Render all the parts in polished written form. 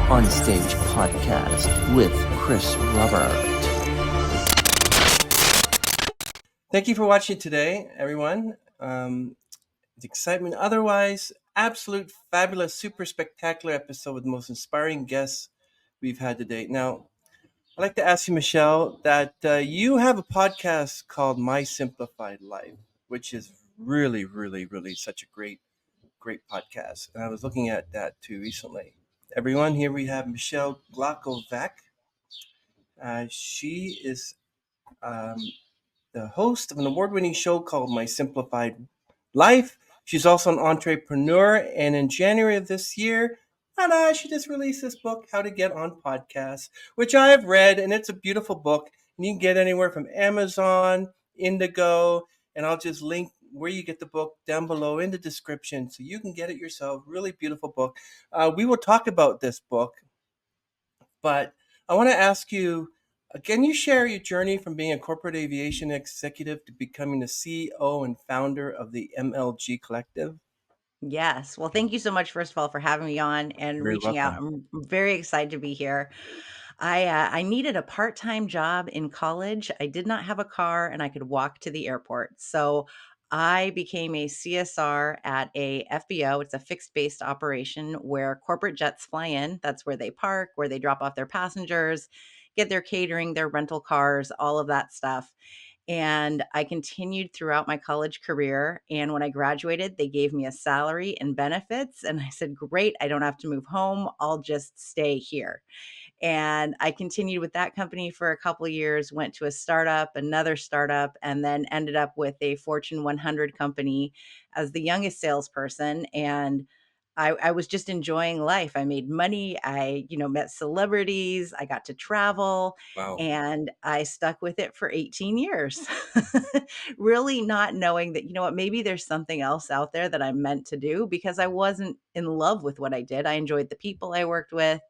Onstage podcast with Chris Robert. Thank you for watching today, everyone. The excitement, otherwise, absolute, fabulous, super spectacular episode with the most inspiring guests we've had to date. Now, I'd like to ask you, Michelle, that you have a podcast called My Simplified Life, which is really, really, really such a great podcast. And I was looking at that too recently. Everyone, here we have Michelle Glogovac. She is um, the host of an award-winning show called My Simplified Life. She's also an entrepreneur, and in January of this year, she just released this book, How to Get on Podcasts, which I have read, and it's a beautiful book. And you can get anywhere from Amazon, Indigo, and I'll just link where you get the book down below in the description so you can get it yourself. Really beautiful book. We will talk about this book, but I want to ask you, can you share your journey from being a corporate aviation executive to becoming the CEO and founder of the MLG Collective? Yes. Well, thank you so much, first of all, for having me on and Very reaching out. welcome. I'm very excited to be here. I needed a part-time job in college. I did not have a car and I could walk to the airport. So I became a CSR at a FBO. It's a fixed-based operation where corporate jets fly in. That's where they park, where they drop off their passengers, get their catering, their rental cars, all of that stuff. And I continued throughout my college career. And when I graduated, they gave me a salary and benefits. And I said, great, I don't have to move home. I'll just stay here. And I continued with that company for a couple of years, went to a startup, another startup, and then ended up with a Fortune 100 company as the youngest salesperson. And I was just enjoying life. I made money. Met celebrities. I got to travel Wow. and I stuck with it for 18 years, really not knowing that, maybe there's something else out there that I'm meant to do because I wasn't in love with what I did. I enjoyed the people I worked with.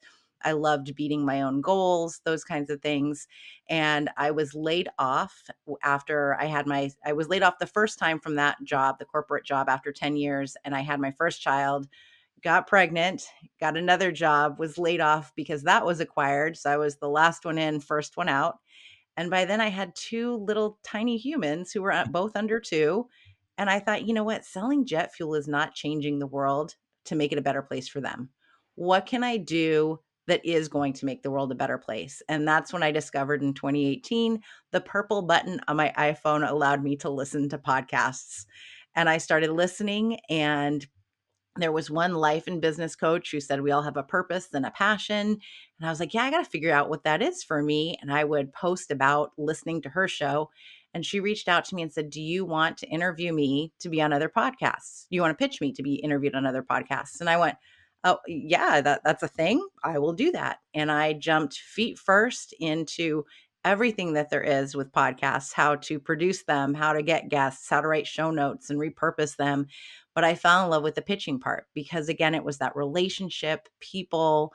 I loved beating my own goals, those kinds of things. And I was laid off after I was laid off the first time from that job, the corporate job after 10 years. And I had my first child, got pregnant, got another job, was laid off because that was acquired. So I was the last one in, first one out. And by then I had two little tiny humans who were both under two. And I thought, you know what? Selling jet fuel is not changing the world to make it a better place for them. What can I do that is going to make the world a better place? And that's when I discovered in 2018 the purple button on my iPhone allowed me to listen to podcasts. And I started listening, and there was one life and business coach who said we all have a purpose and a passion. And I was like, yeah, I got to figure out what that is for me. And I would post about listening to her show. And she reached out to me and said, do you want to interview me to be on other podcasts? Do you want to pitch me to be interviewed on other podcasts? And I went, oh, yeah, that's a thing. I will do that. And I jumped feet first into everything that there is with podcasts, how to produce them, how to get guests, how to write show notes and repurpose them. But I fell in love with the pitching part because, again, it was that relationship, people,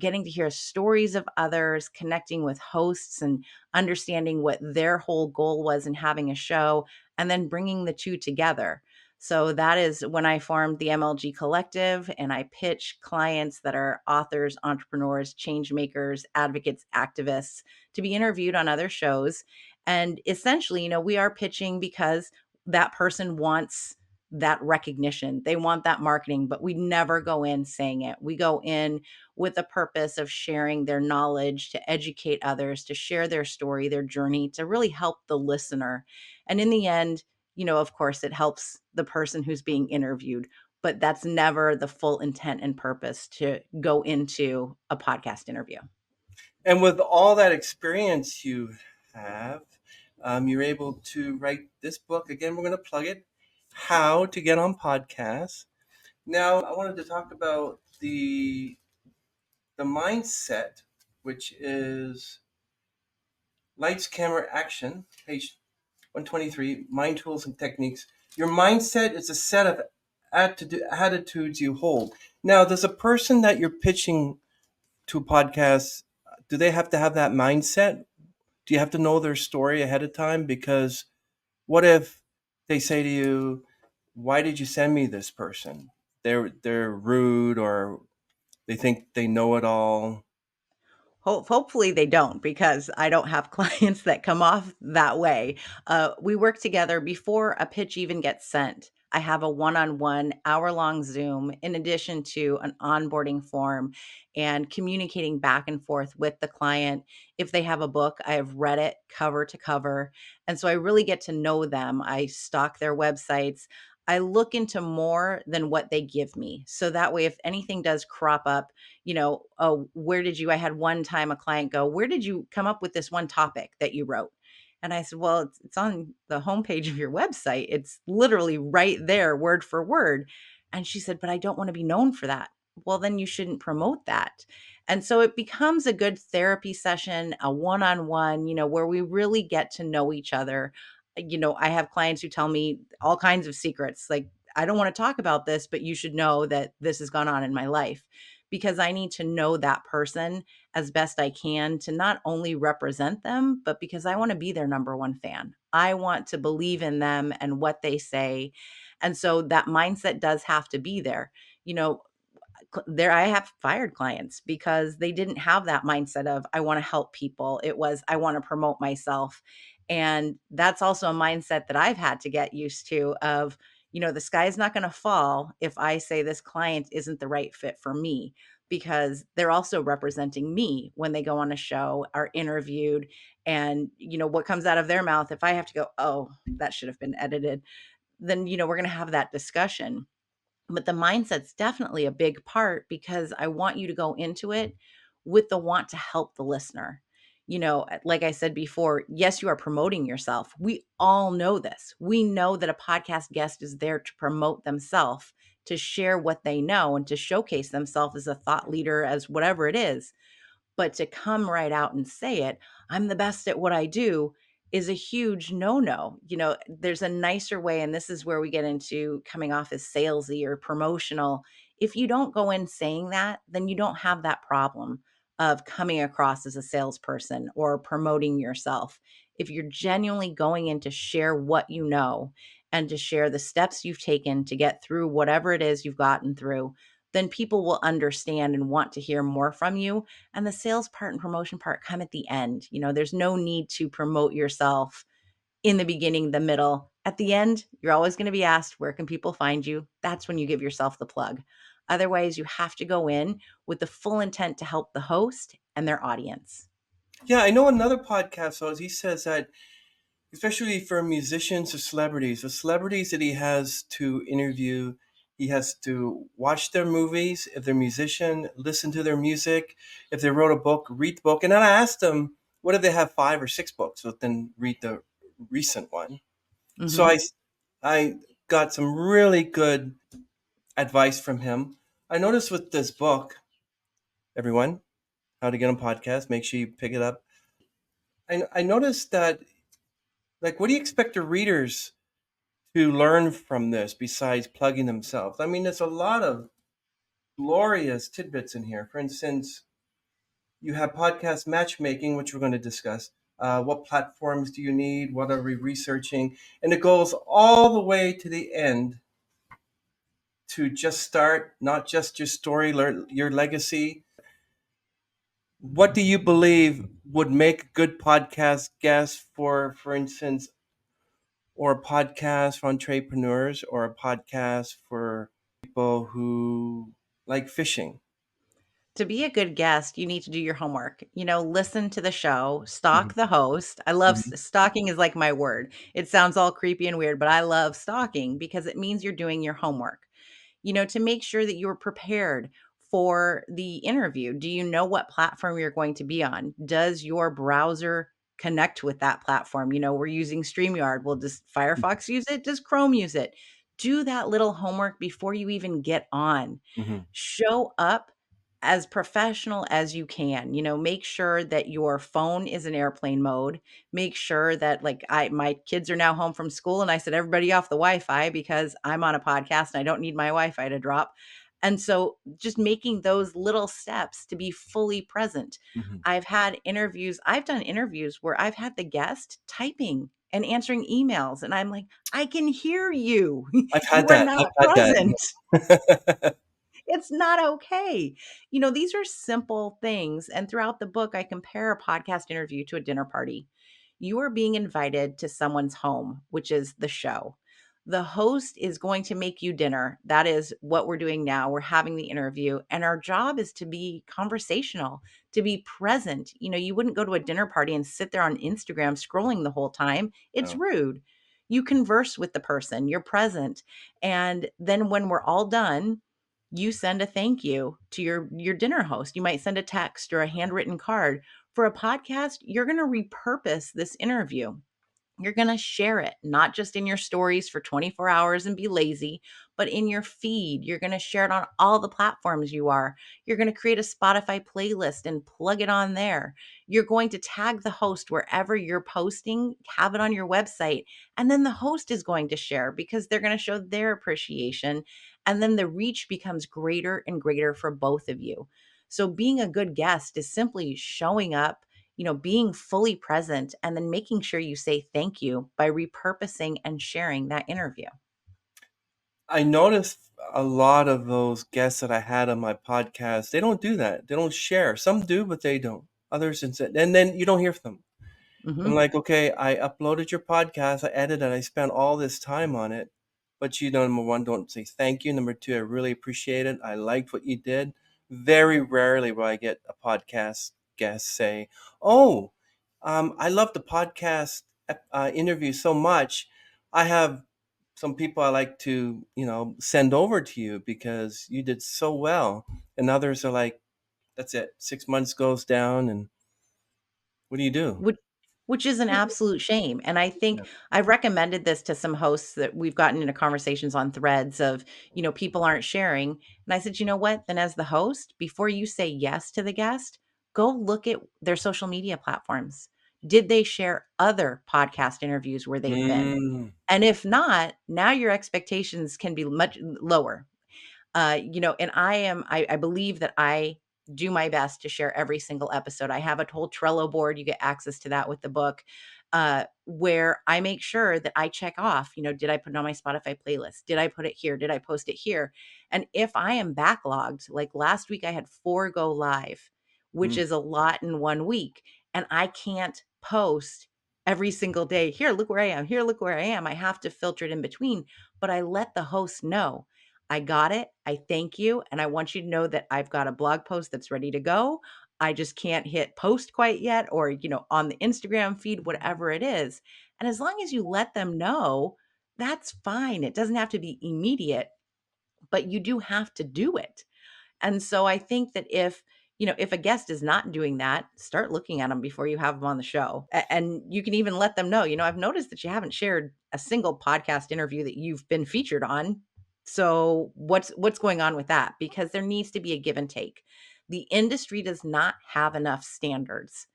getting to hear stories of others, connecting with hosts and understanding what their whole goal was in having a show, and then bringing the two together. So that is when I formed the MLG Collective, and I pitch clients that are authors, entrepreneurs, change makers, advocates, activists to be interviewed on other shows. And essentially, we are pitching because that person wants that recognition. They want that marketing, but we never go in saying it. We go in with the purpose of sharing their knowledge, to educate others, to share their story, their journey, to really help the listener. And in the end, of course, it helps the person who's being interviewed, but that's never the full intent and purpose to go into a podcast interview. And with all that experience you have, you're able to write this book. Again, we're going to plug it, How to Get on Podcasts. Now, I wanted to talk about the mindset, which is Lights, Camera, Action, page 123, Mind Tools and Techniques. Your mindset is a set of attitudes you hold. Now, does a person that you're pitching to podcasts, do they have to have that mindset? Do you have to know their story ahead of time? Because what if they say to you, why did you send me this person? They're rude, or They think they know it all. Hopefully they don't, because I don't have clients that come off that way. We work together before a pitch even gets sent. I have a one-on-one hour-long Zoom in addition to an onboarding form and communicating back and forth with the client. If they have a book, I have read it cover to cover. And so I really get to know them. I stalk their websites. I look into more than what they give me. So that way, if anything does crop up, oh, I had one time a client go, where did you come up with this one topic that you wrote? And I said, well, it's on the homepage of your website. It's literally right there, word for word. And she said, but I don't want to be known for that. Well, then you shouldn't promote that. And so it becomes a good therapy session, a one on one, where we really get to know each other. I have clients who tell me all kinds of secrets, like, I don't want to talk about this, but you should know that this has gone on in my life, because I need to know that person as best I can to not only represent them, but because I want to be their number one fan. I want to believe in them and what they say. And so that mindset does have to be there. You know, there I have fired clients because they didn't have that mindset of I want to help people. It was I want to promote myself. And that's also a mindset that I've had to get used to of, the sky's not going to fall if I say this client isn't the right fit for me, because they're also representing me when they go on a show, are interviewed, and what comes out of their mouth, if I have to go, oh, that should have been edited, then we're going to have that discussion. But the mindset's definitely a big part, because I want you to go into it with the want to help the listener. Like I said before, yes, you are promoting yourself. We all know this. We know that a podcast guest is there to promote themselves, to share what they know, and to showcase themselves as a thought leader, as whatever it is. But to come right out and say it, I'm the best at what I do, is a huge no-no. There's a nicer way, and this is where we get into coming off as salesy or promotional. If you don't go in saying that, then you don't have that problem of coming across as a salesperson or promoting yourself. If you're genuinely going in to share what you know and to share the steps you've taken to get through whatever it is you've gotten through, then people will understand and want to hear more from you. And the sales part and promotion part come at the end. There's no need to promote yourself in the beginning, the middle. At the end, you're always going to be asked, where can people find you? That's when you give yourself the plug. Otherwise, you have to go in with the full intent to help the host and their audience. Yeah, I know another podcast host. He says that, especially for musicians or celebrities, the celebrities that he has to interview, he has to watch their movies. If they're a musician, listen to their music. If they wrote a book, read the book. And then I asked them, what if they have 5 or 6 books? So then read the recent one. So Hmm. I got some really good advice from him. I noticed with this book, everyone, How to Get on Podcast, make sure you pick it up. I noticed that, like, what do you expect the readers to learn from this besides plugging themselves? I mean, there's a lot of glorious tidbits in here. For instance, you have podcast matchmaking, which we're going to discuss. What platforms do you need? What are we researching? And it goes all the way to the end to just start, not just your story, your legacy. What do you believe would make a good podcast guest for instance, or a podcast for entrepreneurs, or a podcast for people who like fishing? To be a good guest, you need to do your homework. Listen to the show, Mhm, stalk the host. I love mhm, stalking, is like my word. It sounds all creepy and weird, but I love stalking because it means you're doing your homework. To make sure that you're prepared for the interview. Do you know what platform you're going to be on? Does your browser connect with that platform? We're using StreamYard. Well, does Firefox use it? Does Chrome use it? Do that little homework before you even get on. mhm. Show up as professional as you can. Make sure that your phone is in airplane mode. Make sure that, like, my kids are now home from school and I said everybody off the Wi-Fi because I'm on a podcast and I don't need my Wi-Fi to drop. And so just making those little steps to be fully present. Mhm. I've done interviews where I've had the guest typing and answering emails and I'm like, I can hear you. I've You had are that. not I've had present. that. It's It's not okay. These are simple things. And throughout the book, I compare a podcast interview to a dinner party. You are being invited to someone's home, which is the show. The host is going to make you dinner. That is what we're doing now. We're having the interview, and our job is to be conversational, to be present. You wouldn't go to a dinner party and sit there on Instagram scrolling the whole time. It's No. rude. You converse with the person, you're present. And then when we're all done, you send a thank you to your dinner host. You might send a text or a handwritten card. For a podcast, you're going to repurpose this interview. You're going to share it, not just in your stories for 24 hours and be lazy, but in your feed. You're going to share it on all the platforms you are. You're going to create a Spotify playlist and plug it on there. You're going to tag the host wherever you're posting, have it on your website. And then the host is going to share because they're going to show their appreciation. And then the reach becomes greater and greater for both of you. So being a good guest is simply showing up, being fully present, and then making sure you say thank you by repurposing and sharing that interview. I noticed a lot of those guests that I had on my podcast, they don't do that. They don't share. Some do, but they don't. Others, and then you don't hear from them. I'm Mhm. like, okay, I uploaded your podcast, I edited, I spent all this time on it, but you, number one, don't say thank you. Number two, I really appreciate it. I liked what you did. Very rarely will I get a podcast guest say, "Oh, I love the podcast interview so much. I have some people I like to, send over to you because you did so well." And others are like, "That's it. 6 months goes down, and what do you do?" Which which is an absolute shame, and I think Yeah. I've recommended this to some hosts that we've gotten into conversations on threads of, people aren't sharing, and I said, "You know what? Then as the host, before you say yes to the guest, go look at their social media platforms. Did they share other podcast interviews where they've been? Mm. And if not, now your expectations can be much lower." And I believe that I do my best to share every single episode. I have a whole Trello board. You get access to that with the book, where I make sure that I check off, did I put it on my Spotify playlist? Did I put it here? Did I post it here? And if I am backlogged, like last week, I had 4 go live, which Mm. is a lot in one week, and I can't post every single day. Here, look where I am. Here, look where I am. I have to filter it in between, but I let the host know I got it. I thank you. And I want you to know that I've got a blog post that's ready to go. I just can't hit post quite yet, or, on the Instagram feed, whatever it is. And as long as you let them know, that's fine. It doesn't have to be immediate, but you do have to do it. And so I think that if a guest is not doing that, start looking at them before you have them on the show. And you can even let them know, I've noticed that you haven't shared a single podcast interview that you've been featured on. So what's going on with that? Because there needs to be a give and take. The industry does not have enough standards.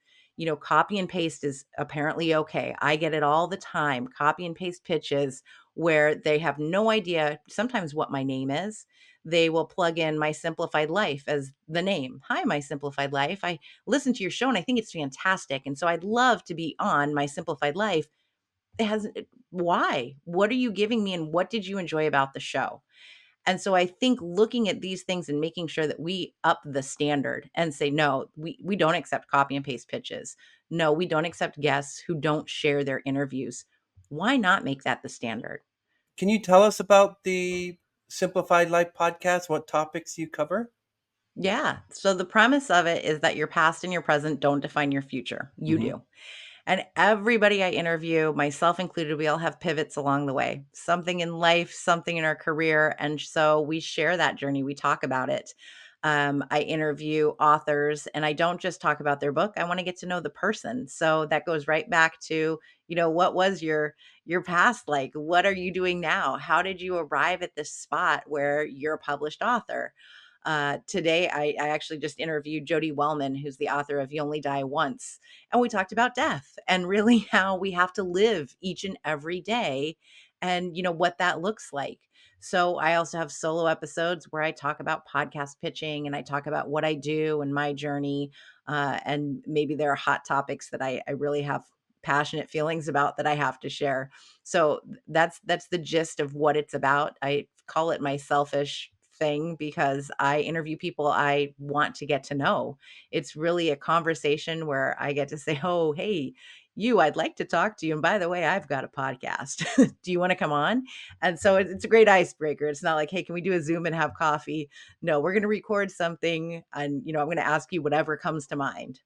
Copy and paste is apparently okay. I get it all the time. Copy and paste pitches where they have no idea sometimes what my name is. They will plug in My Simplified Life as the name. Hi, My Simplified Life. I listen to your show and I think it's fantastic. And so I'd love to be on My Simplified Life. It has why? What are you giving me and what did you enjoy about the show? And so I think looking at these things and making sure that we up the standard and say, no, we don't accept copy and paste pitches. No, we don't accept guests who don't share their interviews. Why not make that the standard? Can you tell us about the Simplified Life podcast? What topics you cover? Yeah. So the premise of it is that your past and your present don't define your future. You Hmm. do. And everybody I interview, myself included, we all have pivots along the way, something in life, something in our career. And so we share that journey, we talk about it. I interview authors and I don't just talk about their book. I want to get to know the person. So that goes right back to, what was your past like? What are you doing now? How did you arrive at this spot where you're a published author? Today, I actually just interviewed Jody Wellman, who's the author of You Only Die Once, and we talked about death and really how we have to live each and every day and what that looks like. So I also have solo episodes where I talk about podcast pitching and I talk about what I do and my journey. And maybe there are hot topics that I really have passionate feelings about that I have to share. So that's the gist of what it's about. I call it my selfish thing because I interview people I want to get to know. It's really a conversation where I get to say, "Oh, hey, you, I'd like to talk to you. And by the way, I've got a podcast. Do you want to come on?" And so it's a great icebreaker. It's not like, "Hey, can we do a Zoom and have coffee?" No, we're going to record something and, I'm going to ask you whatever comes to mind.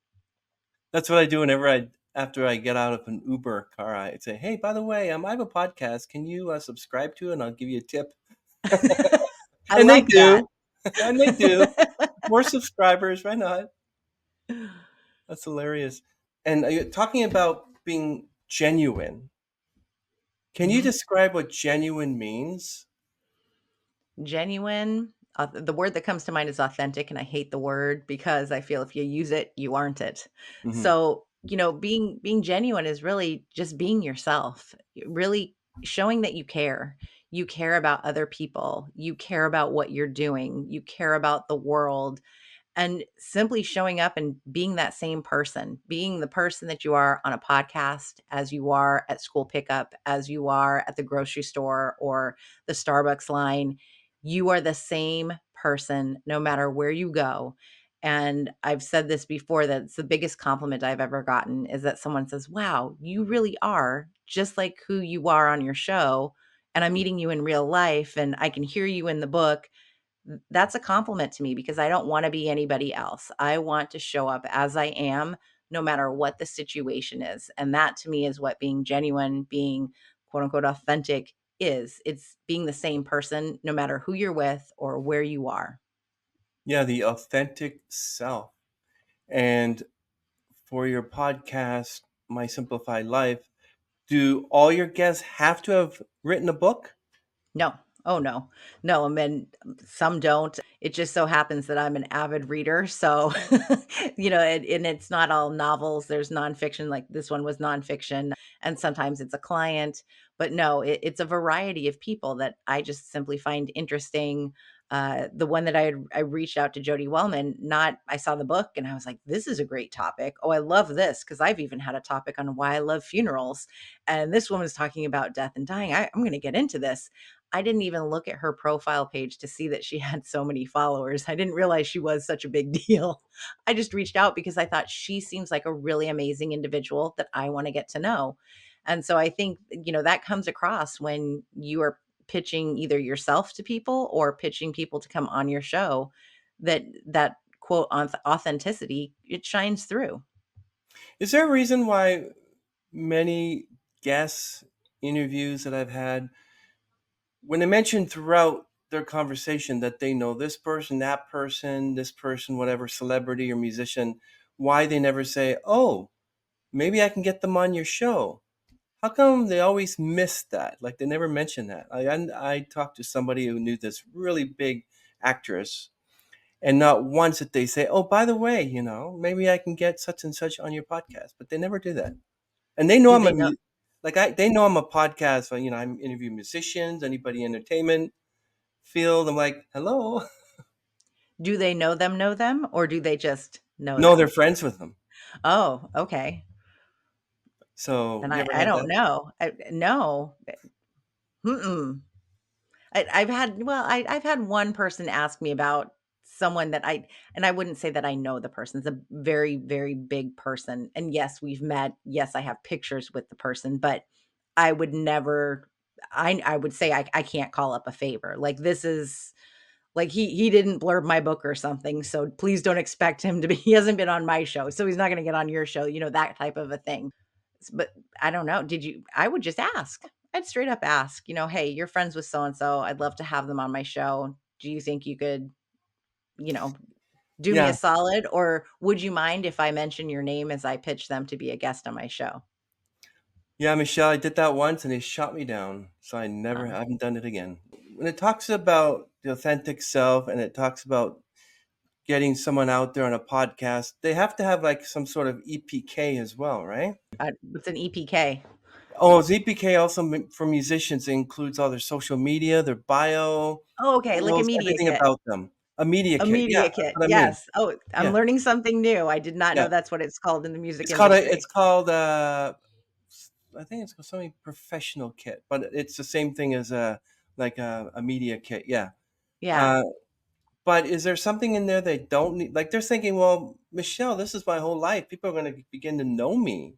That's what I do whenever after I get out of an Uber car. I say, "Hey, by the way, I have a podcast. Can you subscribe to it? And I'll give you a tip." I And they like that. do, and they do. More subscribers, why not? That's hilarious. And you're talking about being genuine. Can you Mhm. describe what genuine means? Genuine. The word that comes to mind is authentic, and I hate the word because I feel if you use it, you aren't it. Hmm. So, being genuine is really just being yourself, really showing that you care. You care about other people. You care about what you're doing. You care about the world. And simply showing up and being that same person, being the person that you are on a podcast, as you are at school pickup, as you are at the grocery store or the Starbucks line, you are the same person no matter where you go. And I've said this before that it's the biggest compliment I've ever gotten is that someone says, "Wow, you really are just like who you are on your show. And I'm meeting you in real life and I can hear you in the book." That's a compliment to me because I don't wanna be anybody else. I want to show up as I am, no matter what the situation is, and that to me is what being genuine, being quote unquote "authentic" is. It's being the same person no matter who you're with or where you are. Yeah, the authentic self. And for your podcast, My Simplified Life, do all your guests have to have written a book? No. Oh, no. No, I mean, some don't. It just so happens that I'm an avid reader, so, and it's not all novels, there's nonfiction, like this one was nonfiction, and sometimes it's a client, but no, it's a variety of people that I just simply find interesting. The one that I reached out to Jody Wellman, not I saw the book and I was like, "This is a great topic. Oh, I love this because 'cause I've even had a topic on why I love funerals, and this woman's talking about death and dying. I'm gonna get into this." I didn't even look at her profile page to see that she had so many followers. I didn't realize she was such a big deal. I just reached out because I thought she seems like a really amazing individual that I want to get to know. And so I think, that comes across when you are pitching either yourself to people or pitching people to come on your show that quote authenticity, it shines through. Is there a reason why many guest interviews that I've had, when they mention throughout their conversation that they know this person, whatever celebrity or musician, why they never say, "Oh, maybe I can get them on your show"? How come they always miss that? Like they never mention that. I talked to somebody who knew this really big actress, and not once did they say, "Oh, by the way, maybe I can get such and such on your podcast." But they never do that, and they know Do I'm they know they know I'm a podcast. I'm interviewing musicians, anybody entertainment field. I'm like, hello. do they know them or do they just know No, they're them? friends with them. Oh, okay. So Then you I ever I had don't that? know. No. Mm-mm. I've had one person ask me about someone that I wouldn't say that I know the person. It's a very, very big person. And yes, we've met. Yes, I have pictures with the person, but I would never I would say I can't call up a favor. Like this is like he didn't blurb my book or something. So please don't expect him to be he hasn't been on my show. So he's not gonna get on your show, that type of a thing. But I don't know. I would just ask. I'd straight up ask, "Hey, you're friends with so and so. I'd love to have them on my show. Do you think you could, you know, do me a Yeah, solid? Or would you mind if I mention your name as I pitch them to be a guest on my show?" yeah, Michelle. I did that once, and they shot me down. So I Uh, haven't done it again. When it talks about the authentic self, and it talks about getting someone out there on a podcast, they have to have like some sort of EPK as well, right? it's an EPK. Oh, ZPK also for musicians includes all their social media, their bio, Oh, okay, like a media everything kit. about them. A media A kit. Yeah, media that's kit. what I mean. Yes. Oh, I'm Yeah, learning something new. I did not yeah. know that's what it's called in the music It's industry. called I think it's called something professional kit, but it's the same thing as a like a media kit. Yeah. Yeah. Uh, But is there something in there they don't need? Like they're thinking, well, Michelle, this is my whole life. People are going to begin to know me.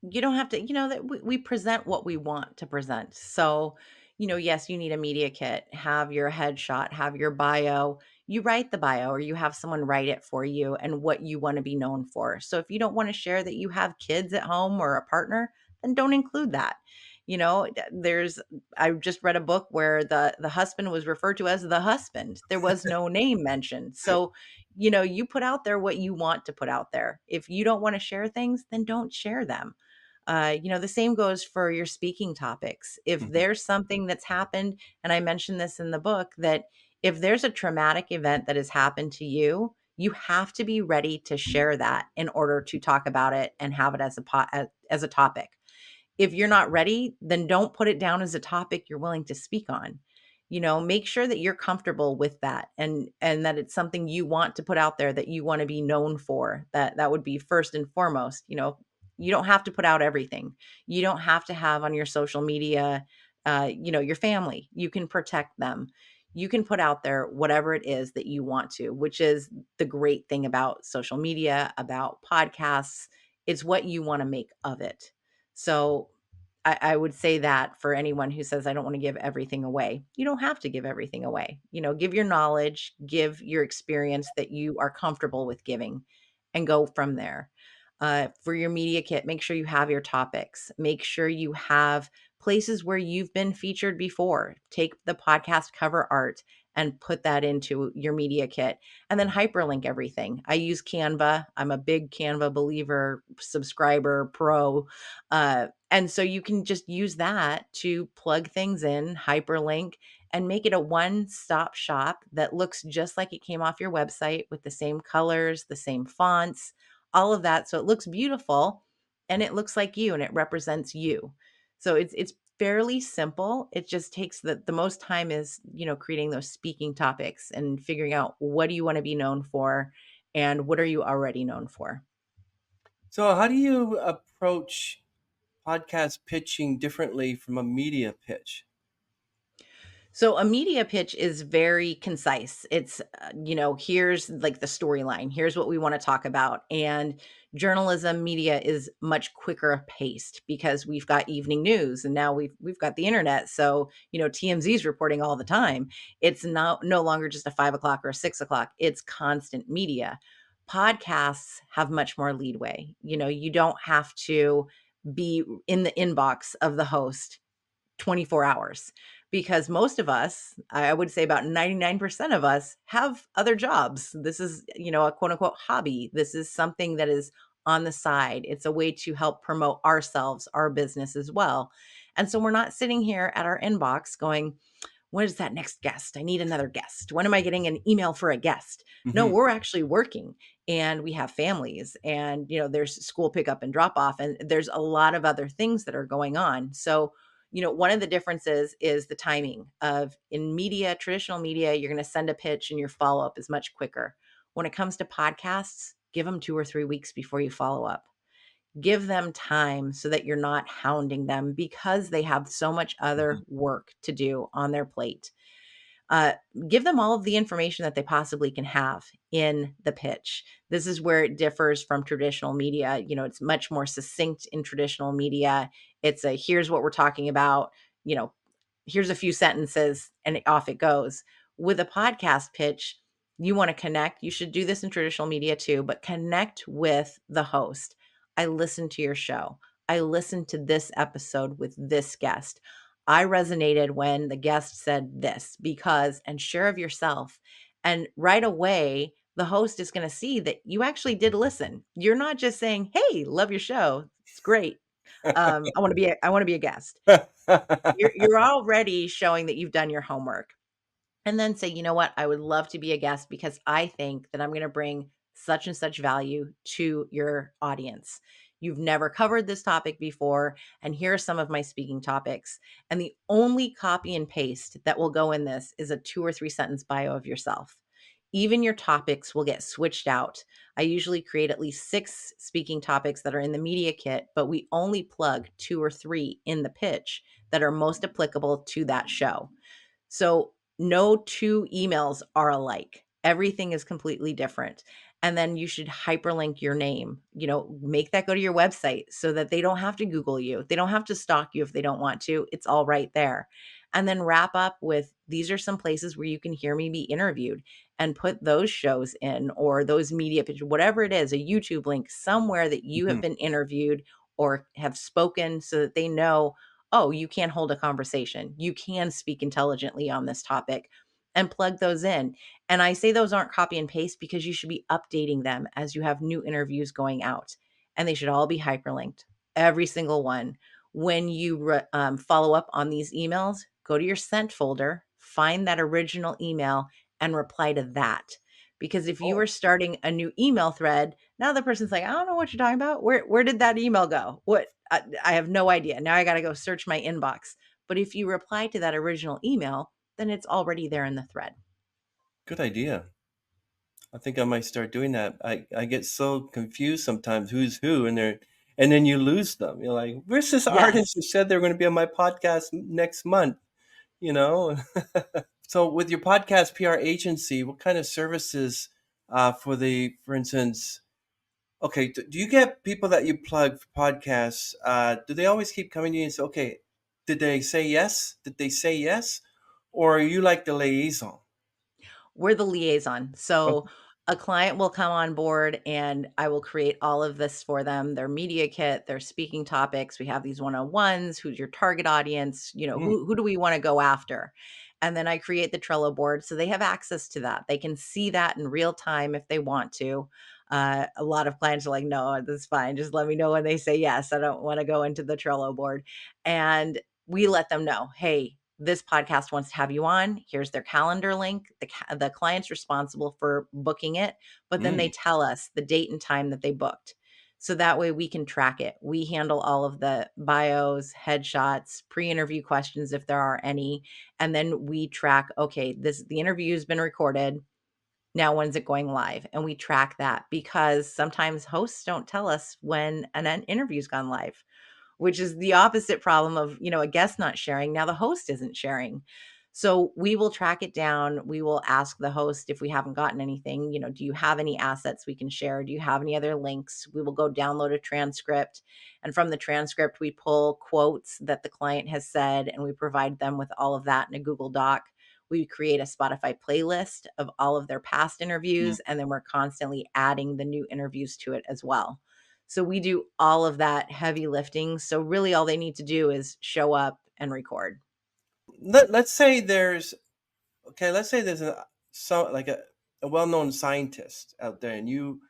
You don't have to, that we present what we want to present. So, yes, you need a media kit, have your headshot, have your bio. You write the bio or you have someone write it for you and what you want to be known for. So if you don't want to share that you have kids at home or a partner, then don't include that. There's I just read a book where the husband was referred to as the husband. There was no name mentioned. So, you put out there what you want to put out there. If you don't want to share things, then don't share them. The same goes for your speaking topics. If Mhm. there's something that's happened, and I mentioned this in the book, that if there's a traumatic event that has happened to you, you have to be ready to share that in order to talk about it and have it as as a topic. If you're not ready, then don't put it down as a topic you're willing to speak on. Make sure that you're comfortable with that and that it's something you want to put out there that you want to be known for. That would be first and foremost. You don't have to put out everything. You don't have to have on your social media your family. You can protect them. You can put out there whatever it is that you want to, which is the great thing about social media, about podcasts. It's what you want to make of it. So I would say that for anyone who says, I don't want to give everything away, you don't have to give everything away. Give your knowledge, give your experience that you are comfortable with giving, and go from there. For your media kit, make sure you have your topics, make sure you have places where you've been featured before. Take the podcast cover art and put that into your media kit and then hyperlink everything. I use Canva. I'm a big Canva believer, subscriber, pro. And so you can just use that to plug things in, hyperlink, and make it a one-stop shop that looks just like it came off your website with the same colors, the same fonts, all of that. So it looks beautiful and it looks like you and it represents you. So it's fairly simple. It just takes the most time is, creating those speaking topics and figuring out what do you want to be known for and what are you already known for. So, how do you approach podcast pitching differently from a media pitch? So a media pitch is very concise. It's, here's like the storyline. Here's what we want to talk about. And journalism media is much quicker paced because we've got evening news and now we've got the internet. So, TMZ is reporting all the time. It's no longer just a 5 o'clock or a 6 o'clock. It's constant media. Podcasts have much more leadway. You don't have to be in the inbox of the host 24 hours because most of us, I would say about 99% of us have other jobs. This is, a quote unquote hobby. This is something that is on the side. It's a way to help promote ourselves, our business as well. And so we're not sitting here at our inbox going, what is that next guest? I need another guest. When am I getting an email for a guest? No, Hmm. we're actually working and we have families and, there's school pickup and drop off and there's a lot of other things that are going on. So, one of the differences is the timing of in media, traditional media, you're going to send a pitch and your follow up is much quicker. When it comes to podcasts, give them 2 or 3 weeks before you follow up. Give them time so that you're not hounding them because they have so much other Hmm. work to do on their plate. Uh, give them all of the information that they possibly can have in the pitch. This is where it differs from traditional media. It's much more succinct in traditional media. It's a here's what we're talking about, you know, here's a few sentences and off it goes. With a podcast pitch, you want to connect. You should do this in traditional media too, but connect with the host. I listened to your show. I listened to this episode with this guest. I resonated when the guest said this because, and share of yourself. And right away, the host is going to see that you actually did listen. You're not just saying, "Hey, love your show. It's great. I want to be a guest." You're already showing that you've done your homework. And then say, you know what? I would love to be a guest because I think that I'm going to bring such and such value to your audience. You've never covered this topic before. And here are some of my speaking topics. And the only copy and paste that will go in this is a 2 or 3 sentence bio of yourself. Even your topics will get switched out. I usually create at least 6 speaking topics that are in the media kit, but we only plug 2 or 3 in the pitch that are most applicable to that show. So No two emails are alike. Everything is completely different. And then you should hyperlink your name. Make that go to your website so that they don't have to Google you. They don't have to stalk you if they don't want to. It's all right there. And then wrap up with, these are some places where you can hear me be interviewed, and put those shows in, or those media pitches, whatever it is, a YouTube link somewhere that you have Mhm. been interviewed or have spoken, so that they know, oh, you can hold a conversation. You can speak intelligently on this topic, and plug those in. And I say those aren't copy and paste because you should be updating them as you have new interviews going out. And they should all be hyperlinked, every single one. When you follow up on these emails, go to your sent folder, find that original email, and reply to that. Because if you Oh, are starting a new email thread, now the person's like, I don't know what you're talking about. Where did that email go? What? I have no idea. Now I got to go search my inbox. But if you reply to that original email, then it's already there in the thread. good idea. I think I might start doing that. I get so confused sometimes who's who, and then you lose them. You're like, where's this artist Yes. who said they're going to be on my podcast next month? You know? So with your podcast PR agency, what kind of services for instance, okay, do you get people that you plug for podcasts? Do they always keep coming to you and say, okay, did they say yes? Did they say yes? Or are you like the liaison? We're the liaison. Oh, So a client will come on board and I will create all of this for them, their media kit, their speaking topics. We have these one-on-ones, who's your target audience, mm, who do we want to go after? And then I create the Trello board so they have access to that. They can see that in real time if they want to. A lot of clients are like, no, that's fine. Just let me know when they say yes. I don't want to go into the Trello board. And we let them know, hey, this podcast wants to have you on. Here's their calendar link. The client's responsible for booking it, but then they mm. tell us the date and time that they booked. So that way we can track it. We handle all of the bios, headshots, pre-interview questions if there are any, and then we track, okay, the interview has been recorded. Now when's it going live? And we track that because sometimes hosts don't tell us when an interview's gone live, which is the opposite problem of, a guest not sharing. Now the host isn't sharing. So we will track it down. We will ask the host if we haven't gotten anything, do you have any assets we can share? Do you have any other links? We will go download a transcript. And from the transcript, we pull quotes that the client has said and we provide them with all of that in a Google Doc. We create a Spotify playlist of all of their past Mm. interviews, and then we're constantly adding the new interviews to it as well. So we do all of that heavy lifting. So really all they need to do is show up and record. Let's say there's okay. Let's say there's a well-known scientist out there, and you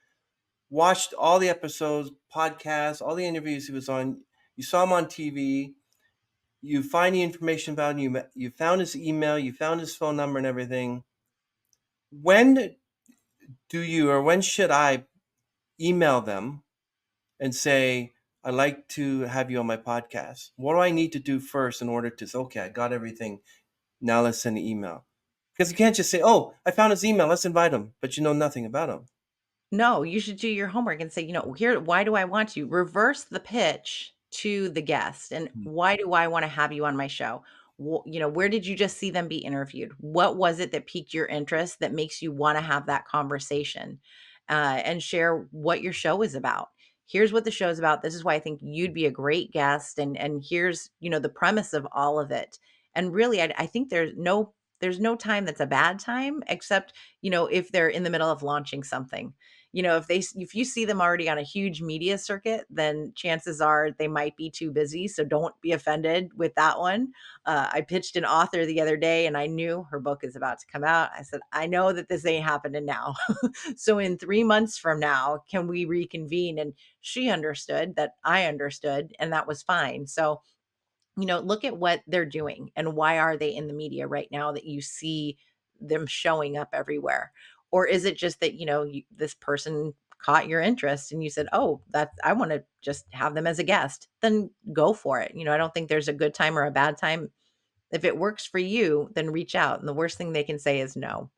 watched all the episodes, podcasts, all the interviews he was on. You saw him on TV. You find the information about him. You found his email. You found his phone number and everything. When do you or when should I email them and say, I'd like to have you on my podcast? What do I need to do first in order to say, okay, I got everything. Now let's send an email. Because you can't just say, oh, I found his email. Let's invite him. But you know nothing about him. No, you should do your homework and say, here, why do I want you? Reverse the pitch to the guest. And Mm. why do I want to have you on my show? Where did you just see them be interviewed? What was it that piqued your interest that makes you want to have that conversation, and share what your show is about? Here's what the show is about. This is why I think you'd be a great guest. And here's, the premise of all of it. And really, I think there's no time that's a bad time, except, if they're in the middle of launching something. If you see them already on a huge media circuit, then chances are they might be too busy. So don't be offended with that one. I pitched an author the other day and I knew her book is about to come out. I said, I know that this ain't happening now. So in 3 months from now, can we reconvene? And she understood that I understood, and that was fine. So look at what they're doing and why are they in the media right now that you see them showing up everywhere? Or is it just that, this person caught your interest and you said, oh, I want to just have them as a guest? Then go for it. I don't think there's a good time or a bad time. If it works for you, then reach out. And the worst thing they can say is no.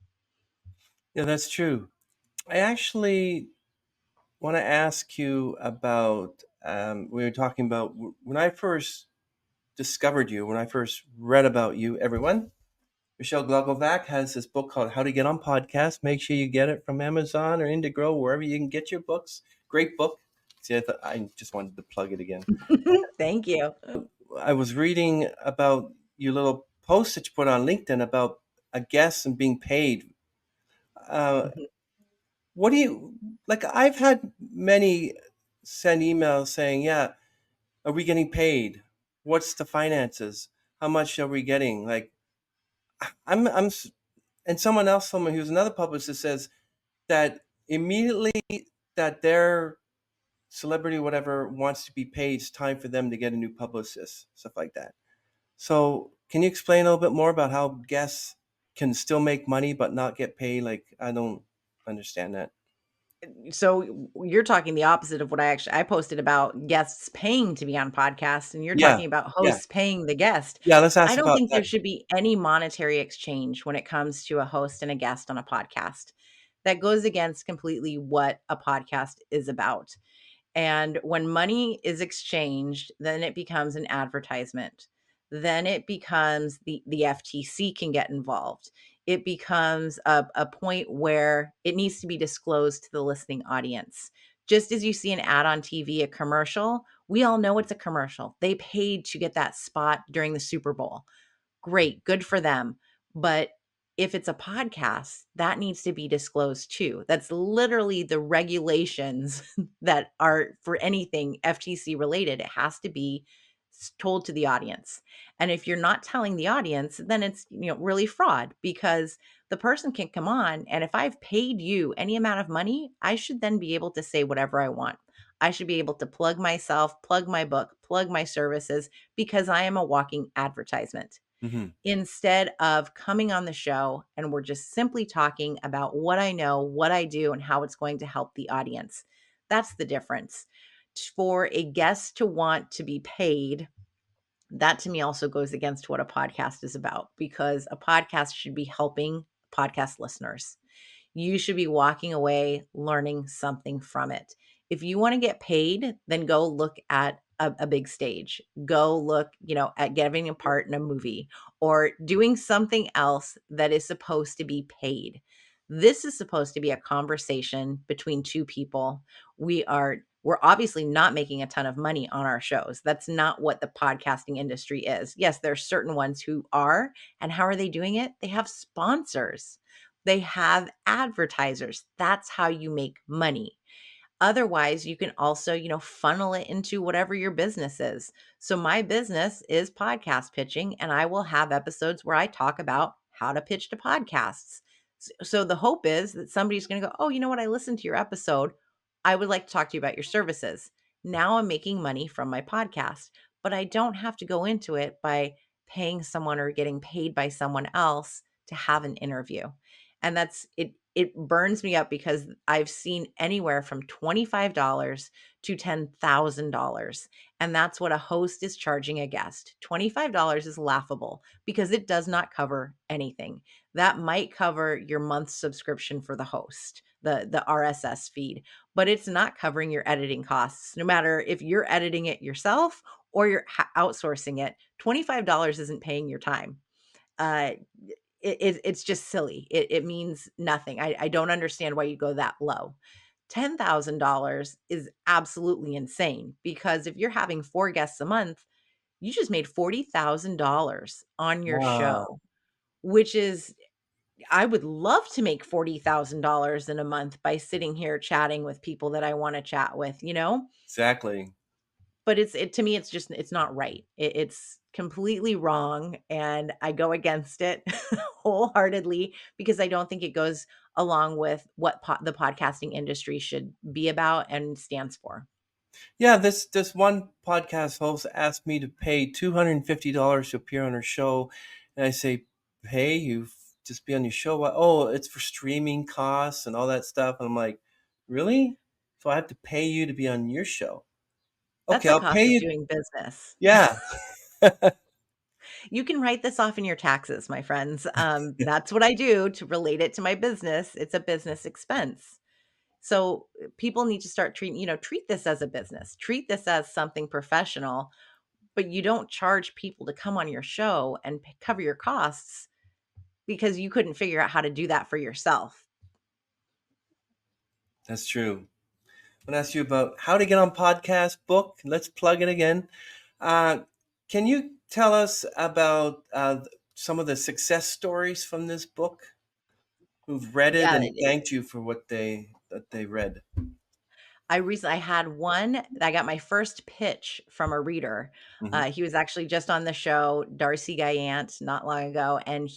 Yeah, that's true. I actually want to ask you about, we were talking about when I first discovered you, when I first read about you, everyone. Michelle Glogovac has this book called How to Get on Podcasts. Make sure you get it from Amazon or Indigo, wherever you can get your books. Great book. See, I just wanted to plug it again. Thank you. I was reading about your little post that you put on LinkedIn about a guest and being paid. Uh, Mhm. what do you like? I've had many send emails saying, "Yeah, are we getting paid? What's the finances? How much are we getting?" Like, I'm, and someone else, someone who's another publicist says that immediately that their celebrity, whatever, wants to be paid, it's time for them to get a new publicist, stuff like that. So, can you explain a little bit more about how guests can still make money but not get paid? Like, I don't understand that. So you're talking the opposite of what I posted about guests paying to be on podcasts, and you're Yeah, talking about yeah, hosts paying the guest. yeah. Let's I ask don't about think there that. should be any monetary exchange when it comes to a host and a guest on a podcast. That goes against completely what a podcast is about. And when money is exchanged, then it becomes an advertisement. Then it becomes the FTC can get involved. It becomes a point where it needs to be disclosed to the listening audience. Just as you see an ad on TV, a commercial, we all know it's a commercial. They paid to get that spot during the Super Bowl. Great, good for them. But if it's a podcast, that needs to be disclosed too. That's literally the regulations that are for anything FTC related. It has to be told to the audience. And if you're not telling the audience, then it's, really fraud, because the person can come on, and if I've paid you any amount of money, I should then be able to say whatever I want. I should be able to plug myself, plug my book, plug my services, because I am a walking advertisement, Hmm. instead of coming on the show and we're just simply talking about what I know, what I do, and how it's going to help the audience. That's the difference. For a guest to want to be paid, that to me also goes against what a podcast is about, because a podcast should be helping podcast listeners. You should be walking away learning something from it. If you want to get paid, then go look at a big stage. Go look, at giving a part in a movie or doing something else that is supposed to be paid. This is supposed to be a conversation between two people. We're obviously not making a ton of money on our shows. That's not what the podcasting industry is. Yes, there are certain ones who are, and how are they doing it? They have sponsors. They have advertisers. That's how you make money. Otherwise, you can also, funnel it into whatever your business is. So my business is podcast pitching, and I will have episodes where I talk about how to pitch to podcasts. So the hope is that somebody's going to go, "Oh, you know what? I listened to your episode. I would like to talk to you about your services." Now I'm making money from my podcast, but I don't have to go into it by paying someone or getting paid by someone else to have an interview. And that's it. It burns me up because I've seen anywhere from $25 to $10,000. And that's what a host is charging a guest. $25 is laughable because it does not cover anything. That might cover your month subscription for the host, the RSS feed, but it's not covering your editing costs. No matter if you're editing it yourself or you're outsourcing it, $25 isn't paying your time. Uh, it's just silly. It means nothing. I don't understand why you go that low. $10,000 is absolutely insane, because if you're having 4 guests a month, you just made $40,000 on your Wow, show, which is, I would love to make $40,000 in a month by sitting here chatting with people that I wanna chat with, you know? exactly. But to me, it's just, it's not right. It's completely wrong, and I go against it wholeheartedly, because I don't think it goes along with what the podcasting industry should be about and stands for. Yeah, this one podcast host asked me to pay $250 to appear on her show, and I say, "Pay you just be on your show? What? Oh, it's for streaming costs and all that stuff." And I'm like, "Really? So I have to pay you to be on your show? That's Okay, the I'll pay cost of you." doing business. Yeah, You can write this off in your taxes, my friends. That's what I do to relate it to my business. It's a business expense. So people need to start treat this as a business, treat this as something professional, but you don't charge people to come on your show and cover your costs. because you couldn't figure out how to do that for yourself. That's true. I want to ask you about how to get on podcast book. Let's plug it again. Uh, can you tell us about some of the success stories from this book who've read it Yeah, and thanked you for what they read? I had one I got my first pitch from a reader. Hmm. He was actually just on the show, Darcy Guyant, not long ago, and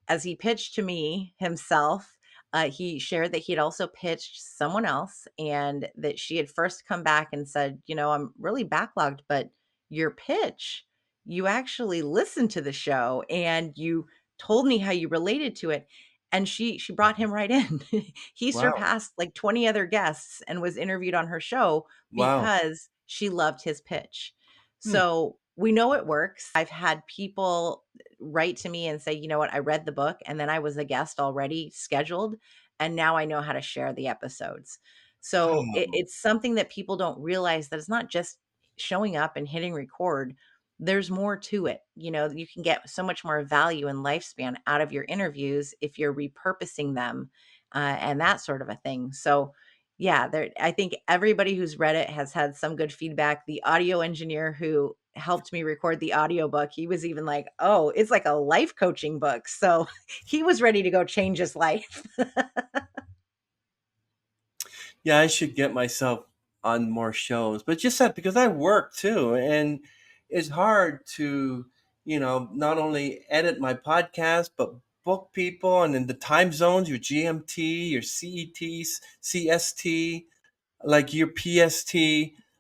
as he pitched to me himself, he shared that he had also pitched someone else and that she had first come back and said, "I'm really backlogged, but your pitch, you actually listened to the show and you told me how you related to it." And she brought him right in. He Wow. surpassed like 20 other guests and was interviewed on her show Wow. because she loved his pitch. Hmm. So we know it works. I've had people write to me and say, "You know what? I read the book and then I was a guest already scheduled, and now I know how to share the episodes." So Wow. it's something that people don't realize, that it's not just showing up and hitting record. There's more to it. You can get so much more value and lifespan out of your interviews if you're repurposing them, and that sort of a thing. So, yeah, I think everybody who's read it has had some good feedback. The audio engineer who helped me record the audiobook, he was even like, "Oh, it's like a life coaching book." So he was ready to go change his life. Yeah, I should get myself on more shows, but just that because I work too, and it's hard to, not only edit my podcast, but book people and in the time zones, your GMT, your CET, CST, like your PST.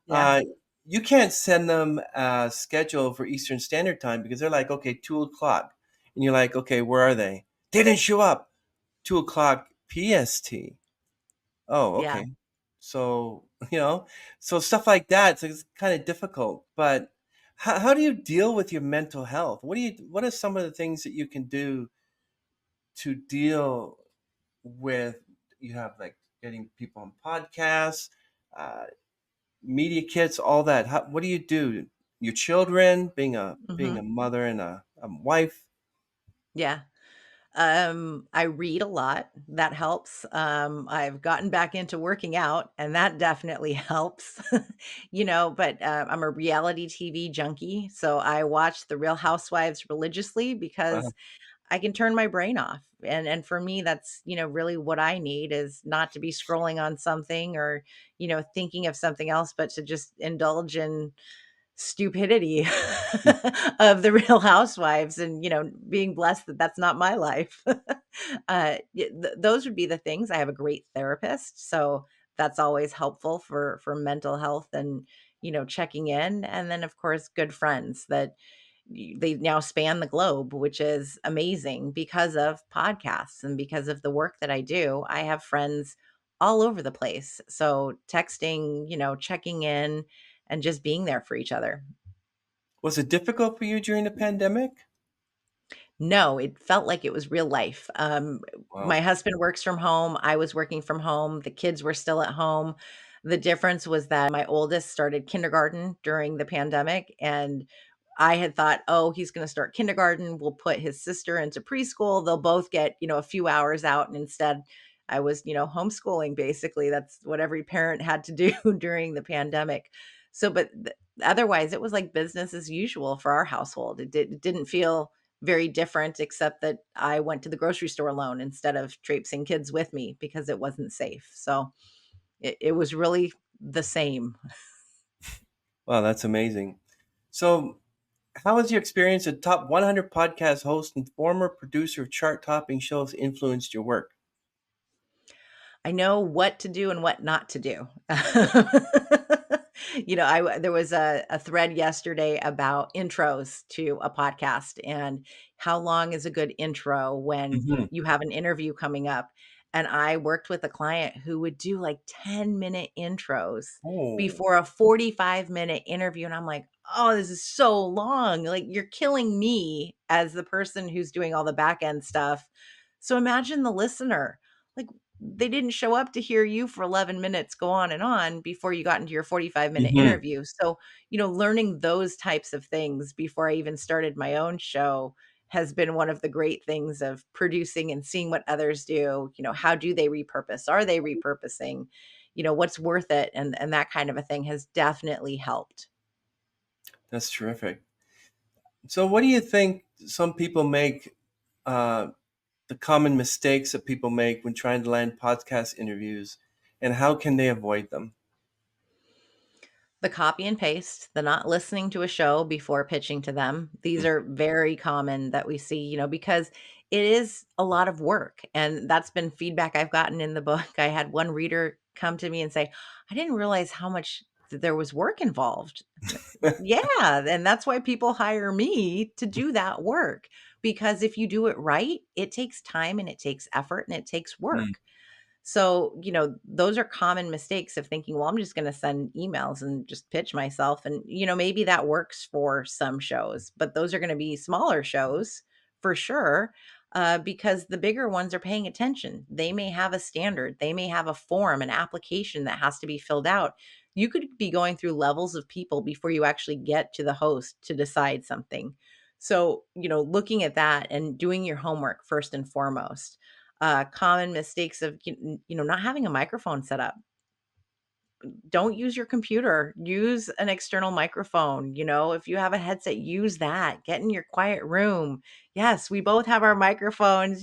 Yeah. Uh, you can't send them a schedule for Eastern Standard Time because they're like, okay, 2 o'clock. And you're like, okay, where are they? They didn't show up. 2 o'clock PST. Oh, Yeah. okay. So, so stuff like that, so it's kind of difficult. But how do you deal with your mental health? What are some of the things that you can do to deal with, you have like getting people on podcasts, uh, media kits, all that. What do you do? Your children, being a Mhm. mother and a wife. Yeah. I read a lot. That helps. I've gotten back into working out, and that definitely helps. But I'm a reality TV junkie, so I watch The Real Housewives religiously Wow. because I can turn my brain off. And for me, that's, really what I need, is not to be scrolling on something or, thinking of something else, but to just indulge in stupidity of the Real Housewives, and, being blessed that that's not my life. Those would be the things. I have a great therapist, so that's always helpful for mental health and, checking in. And then, of course, good friends that they now span the globe, which is amazing because of podcasts and because of the work that I do. I have friends all over the place. So texting, checking in and just being there for each other. Was it difficult for you during the pandemic? No, it felt like it was real life. My Wow. husband works from home. I was working from home. The kids were still at home. The difference was that my oldest started kindergarten during the pandemic, and I had thought, "Oh, he's going to start kindergarten. We'll put his sister into preschool. They'll both get, a few hours out." And instead, I was, homeschooling basically. That's what every parent had to do during the pandemic. So, but otherwise, it was like business as usual for our household. It didn't feel very different, except that I went to the grocery store alone instead of traipsing kids with me because it wasn't safe. So it was really the same. Wow, that's amazing. So, how has your experience as top 100 podcast host and former producer of chart-topping shows influenced your work? I know what to do and what not to do. There was a thread yesterday about intros to a podcast and how long is a good intro when Hmm. you have an interview coming up. And I worked with a client who would do like 10-minute intros Oh. before a 45-minute interview. And I'm like, "Oh, this is so long. Like, you're killing me as the person who's doing all the back end stuff." So imagine the listener. Like, they didn't show up to hear you for 11 minutes go on and on before you got into your 45-minute Hmm. interview. So, learning those types of things before I even started my own show, has been one of the great things of producing and seeing what others do. How do they repurpose? Are they repurposing? What's worth it? And that kind of a thing has definitely helped. That's terrific. So, what do you think some people make, uh, the common mistakes that people make when trying to land podcast interviews, and how can they avoid them? The copy and paste, the not listening to a show before pitching to them. These are very common that we see, because it is a lot of work. And that's been feedback I've gotten in the book. I had one reader come to me and say, I didn't realize how much there was work involved. Yeah. And that's why people hire me to do that work. Because if you do it right, it takes time and it takes effort and it takes Mm. work. So, those are common mistakes of thinking, well, I'm just going to send emails and just pitch myself. And, maybe that works for some shows, but those are going to be smaller shows for sure. Because the bigger ones are paying attention. They may have a standard, they may have a form, an application that has to be filled out. You could be going through levels of people before you actually get to the host to decide something. So, looking at that and doing your homework first and foremost. Common mistakes of not having a microphone set up. Don't use your computer. Use an external microphone. If you have a headset, use that. Get in your quiet room. Yes, we both have our microphones.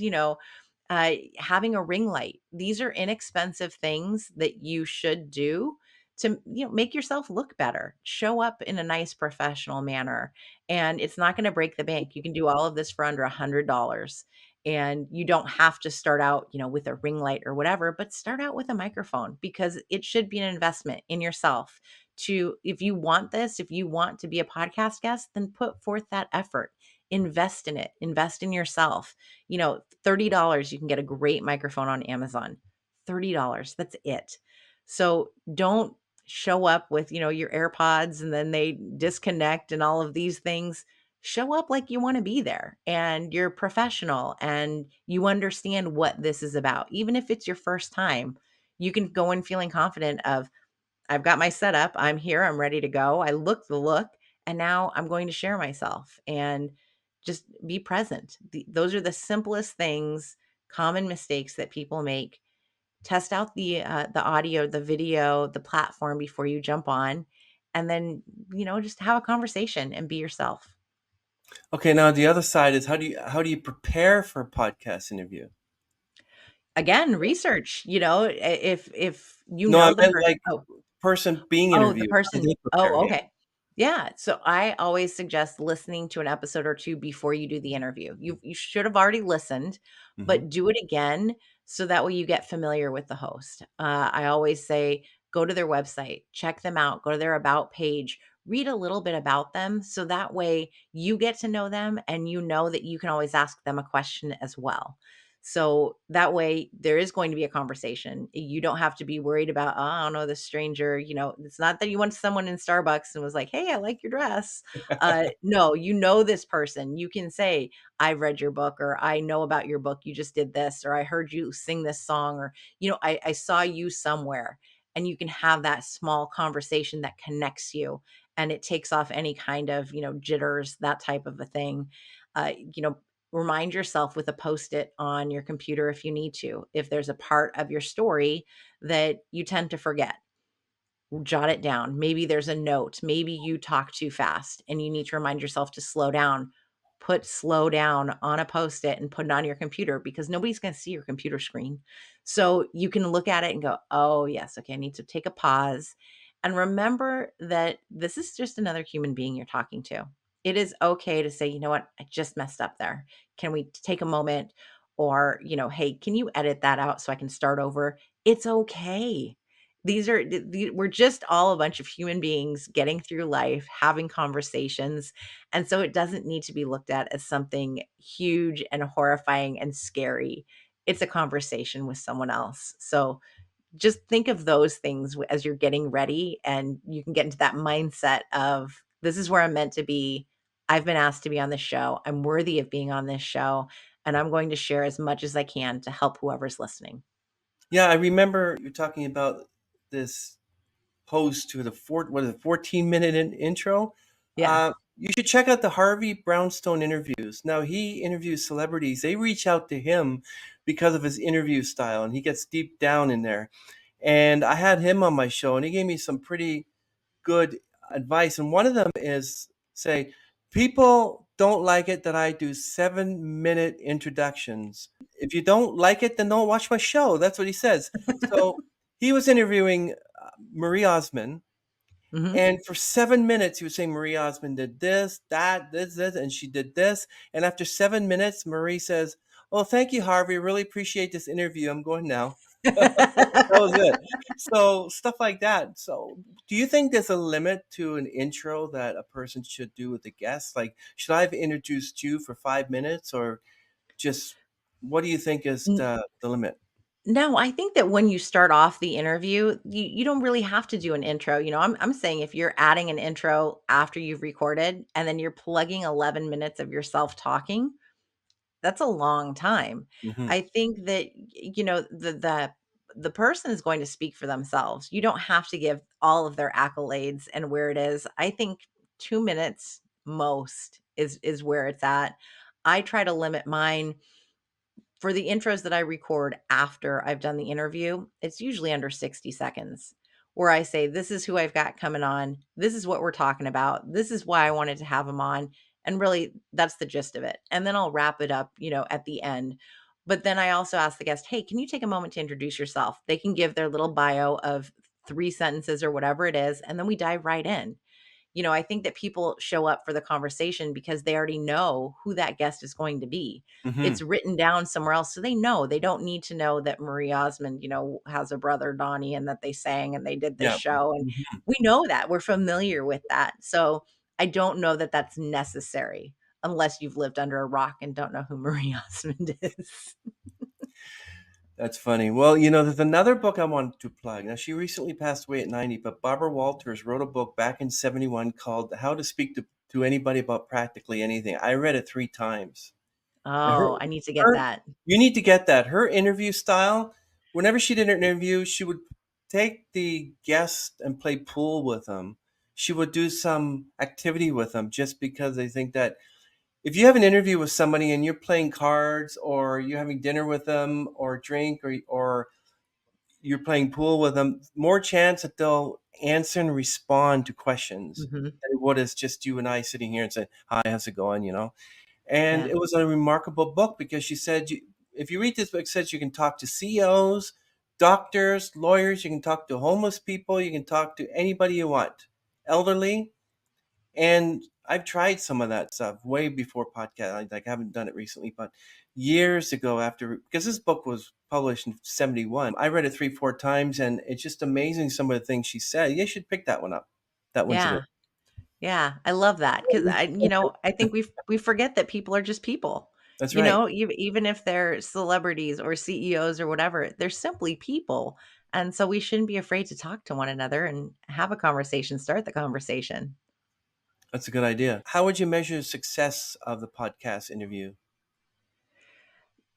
Having a ring light. These are inexpensive things that you should do to make yourself look better. Show up in a nice professional manner, and it's not going to break the bank. You can do all of this for under $100, and you don't have to start out with a ring light or whatever, but start out with a microphone, because it should be an investment in yourself. To If you want this, if you want to be a podcast guest, then put forth that effort. Invest in it. Invest in yourself. $30, you can get a great microphone on Amazon. $30, that's it. So don't show up with, your AirPods and then they disconnect and all of these things. Show up like you want to be there and you're professional and you understand what this is about. Even if it's your first time, you can go in feeling confident of, I've got my setup. I'm here. I'm ready to go. I look the look, and now I'm going to share myself and just be present. Those are the simplest things, common mistakes that people make. Test out the audio, the video, the platform before you jump on, and then just have a conversation and be yourself. Okay, now the other side is, how do you prepare for a podcast interview? Again, research. If you No, I know the meant person. like Oh, person being Oh, the interviewed. How do person. they prepare? Oh, Yeah. okay. Yeah, so I always suggest listening to an episode or 2 before you do the interview. You should have already listened, Hmm. but do it again so that way you get familiar with the host. I always say, go to their website, check them out, go to their about page, read a little bit about them so that way you get to know them and you know that you can always ask them a question as well. So that way there is going to be a conversation. You don't have to be worried about, oh, I don't know, this stranger. It's not that you went to someone in Starbucks and was like, hey, I like your dress. No, you know this person. You can say, I've read your book, or I know about your book. You just did this, or I heard you sing this song, or, I saw you somewhere. And you can have that small conversation that connects you and it takes off any kind of, jitters, that type of a thing. Uh, you know, Remind yourself with a post-it on your computer if you need to. If there's a part of your story that you tend to forget, jot it down. Maybe there's a note. Maybe you talk too fast and you need to remind yourself to slow down. Put slow down on a post-it and put it on your computer, because nobody's going to see your computer screen. So you can look at it and go, oh, yes, okay, I need to take a pause. And remember that this is just another human being you're talking to. It is okay to say, you know what, I just messed up there. Can we take a moment? Or, hey, can you edit that out so I can start over? It's okay. We're just all a bunch of human beings getting through life, having conversations, and so it doesn't need to be looked at as something huge and horrifying and scary. It's a conversation with someone else. So just think of those things as you're getting ready, and you can get into that mindset of, this is where I'm meant to be. I've been asked to be on this show. I'm worthy of being on this show, and I'm going to share as much as I can to help whoever's listening. Yeah, I remember you talking about this host to the 14-minute intro. Yeah. You should check out the Harvey Brownstone interviews. Now, he interviews celebrities. They reach out to him because of his interview style, and he gets deep down in there. And I had him on my show, and he gave me some pretty good advice. And one of them is say, people don't like it that I do 7-minute introductions. If you don't like it, then don't watch my show. That's what he says. So he was interviewing Marie Osmond, Mhm. and for 7 minutes, he was saying Marie Osmond did this, that, this, and she did this. And after 7 minutes, Marie says, "Oh, thank you, Harvey. Really appreciate this interview. I'm going now." That was it. So stuff like that. So do you think there's a limit to an intro that a person should do with a guest? Like, should I have introduced you for 5 minutes, or just what do you think is N the limit? No, I think that when you start off the interview, you don't really have to do an intro. I'm saying if you're adding an intro after you've recorded and then you're plugging 11 minutes of yourself talking, that's a long time. Hmm. I think that, the person is going to speak for themselves. You don't have to give all of their accolades and where it is. I think 2 minutes most is where it's at. I try to limit mine for the intros that I record after I've done the interview. It's usually under 60 seconds where I say, "This is who I've got coming on. This is what we're talking about. This is why I wanted to have them on." And really, that's the gist of it. And then I'll wrap it up, at the end. But then I also ask the guest, "Hey, can you take a moment to introduce yourself?" They can give their little bio of 3 sentences or whatever it is. And then we dive right in. I think that people show up for the conversation because they already know who that guest is going to be. Hmm. It's written down somewhere else. So they know. They don't need to know that Marie Osmond, has a brother, Donnie, and that they sang and they did this Yeah. show. And Mhm. we know that. We're familiar with that. So I don't know that that's necessary unless you've lived under a rock and don't know who Marie Osmond is. That's funny. Well, there's another book I wanted to plug. Now, she recently passed away at 90, but Barbara Walters wrote a book back in 71 called How to Speak to Anybody About Practically Anything. I read it 3 times. And Oh, I need to get her, that. you need to get that. Her interview style, whenever she did an interview, she would take the guest and play pool with them. She would do some activity with them just because they think that if you have an interview with somebody and you're playing cards or you're having dinner with them or drink or you're playing pool with them, more chance that they'll answer and respond to questions Mhm. than what is just you and I sitting here and saying, "Hi, how's it going?" And Yeah. it was a remarkable book because she said, if you read this book, it says you can talk to CEOs, doctors, lawyers, you can talk to homeless people, you can talk to anybody you want, elderly. And I've tried some of that stuff way before podcast. I haven't done it recently, but years ago after, because this book was published in 71, I read it 3, 4 times and it's just amazing some of the things she said. You should pick that one up. That one's a good Yeah. Yeah, I love that because I think we forget that people are just people. That's right. Even if they're celebrities or CEOs or whatever, they're simply people. And so we shouldn't be afraid to talk to one another and have a conversation, start the conversation. That's a good idea. How would you measure the success of the podcast interview?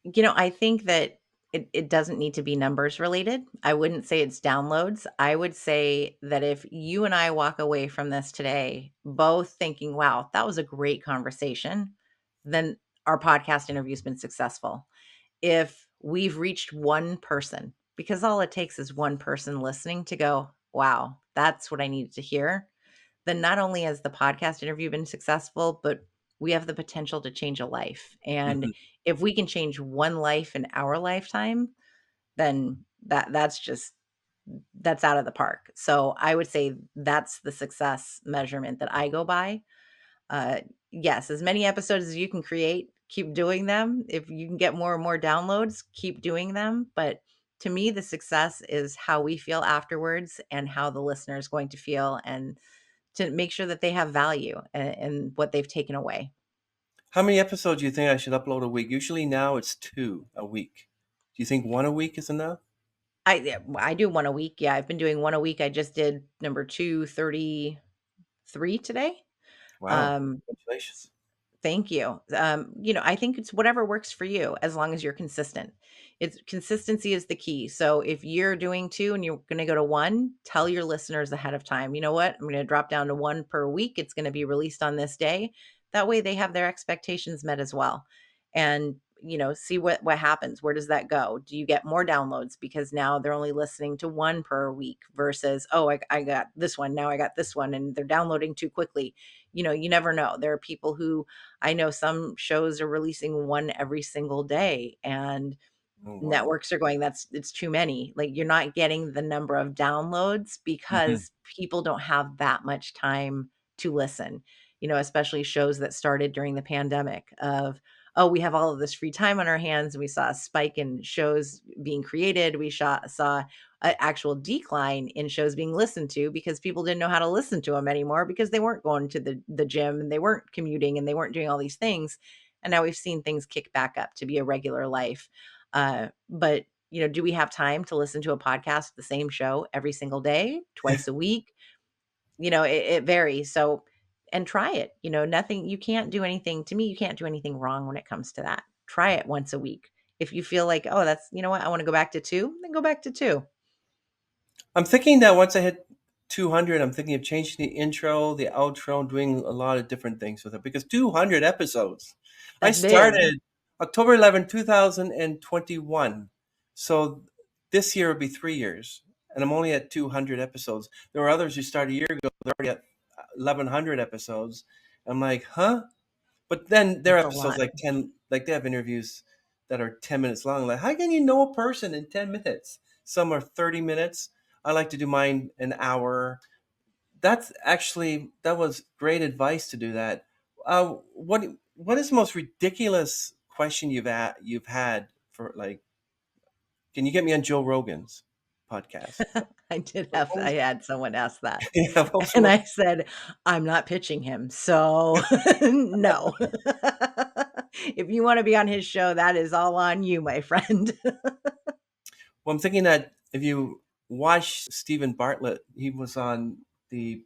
I think that it doesn't need to be numbers related. I wouldn't say it's downloads. I would say that if you and I walk away from this today, both thinking, wow, that was a great conversation, then our podcast interview's been successful. If we've reached one person, because all it takes is one person listening to go, wow, that's what I needed to hear, then not only has the podcast interview been successful, but we have the potential to change a life. And Mhm. if we can change one life in our lifetime, then that's out of the park. So I would say that's the success measurement that I go by. uh, yes, as many episodes as you can create, keep doing them. If you can get more and more downloads, keep doing them. But to me, the success is how we feel afterwards and how the listener is going to feel, and to make sure that they have value in what they've taken away. How many episodes do you think I should upload a week? Usually now it's 2 a week. Do you think one a week is enough? Yeah, I do one a week. Yeah, I've been doing one a week. I just did number 233 today. Wow. Um, Congratulations. Thank you. I think it's whatever works for you as long as you're consistent. It's consistency is the key. So if you're doing 2 and you're going to go to 1, tell your listeners ahead of time. You know what? I'm going to drop down to 1 per week. It's going to be released on this day. That way they have their expectations met as well. And see what happens. Where does that go? Do you get more downloads because now they're only listening to 1 per week versus, oh, I got this one, now I got this one, and they're downloading too quickly. You never know. There are people who, I know some shows are releasing 1 every single day, and Oh, wow. networks are going, it's too many. Like, you're not getting the number of downloads Hmm. because people don't have that much time to listen. Especially shows that started during the pandemic of, oh, we have all of this free time on our hands, and we saw a spike in shows being created. We saw an actual decline in shows being listened to because people didn't know how to listen to them anymore because they weren't going to the gym, and they weren't commuting, and they weren't doing all these things. And now we've seen things kick back up to be a regular life. But do we have time to listen to a podcast, the same show every single day, twice a week? It varies. So, and try it. Nothing, you can't do anything, to me, you can't do anything wrong when it comes to that. Try it once a week. If you feel like, oh, that's, what, I want to go back to 2, then go back to 2. I'm thinking that once I hit 200, I'm thinking of changing the intro, the outro, and doing a lot of different things with it because 200 episodes. I That's big. started October 11, 2021. So this year will be 3 years, and I'm only at 200 episodes. There were others who started a year ago, they're already at 1,100 episodes. I'm like, huh? But then their That's a episodes lot. like 10, like they have interviews that are 10 minutes long. Like, how can you know a person in 10 minutes? Some are 30 minutes. I like to do mine an hour. That was great advice to do that. What is the most ridiculous question you've had for like? Can you get me on Joe Rogan's podcast? What I was, had someone ask that. yeah, what was the And most I said, I'm not pitching him. So no. If you want to be on his show, that is all on you, my friend. Well, I'm thinking that if you watch Stephen Bartlett, he was on the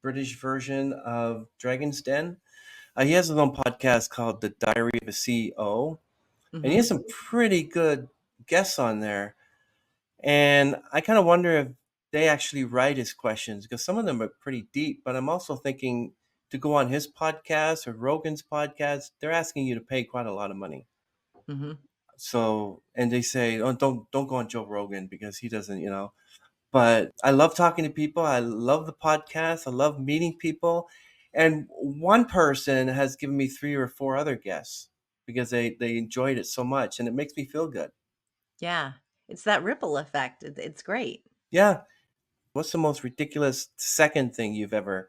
British version of Dragon's Den. He has his own podcast called The Diary of a CEO, and he has Hmm. some pretty good guests on there. And I kind of wonder if they actually write his questions because some of them are pretty deep. But I'm also thinking to go on his podcast or Rogan's podcast, they're asking you to pay quite a lot of money. Hmm. So, and they say, "Oh, don't go on Joe Rogan because he doesn't, you know." But I love talking to people. I love the podcast. I love meeting people. And one person has given me 3 or 4 other guests because they enjoyed it so much, and it makes me feel good. Yeah. It's that ripple effect. It's great. Yeah. What's the most ridiculous second thing you've ever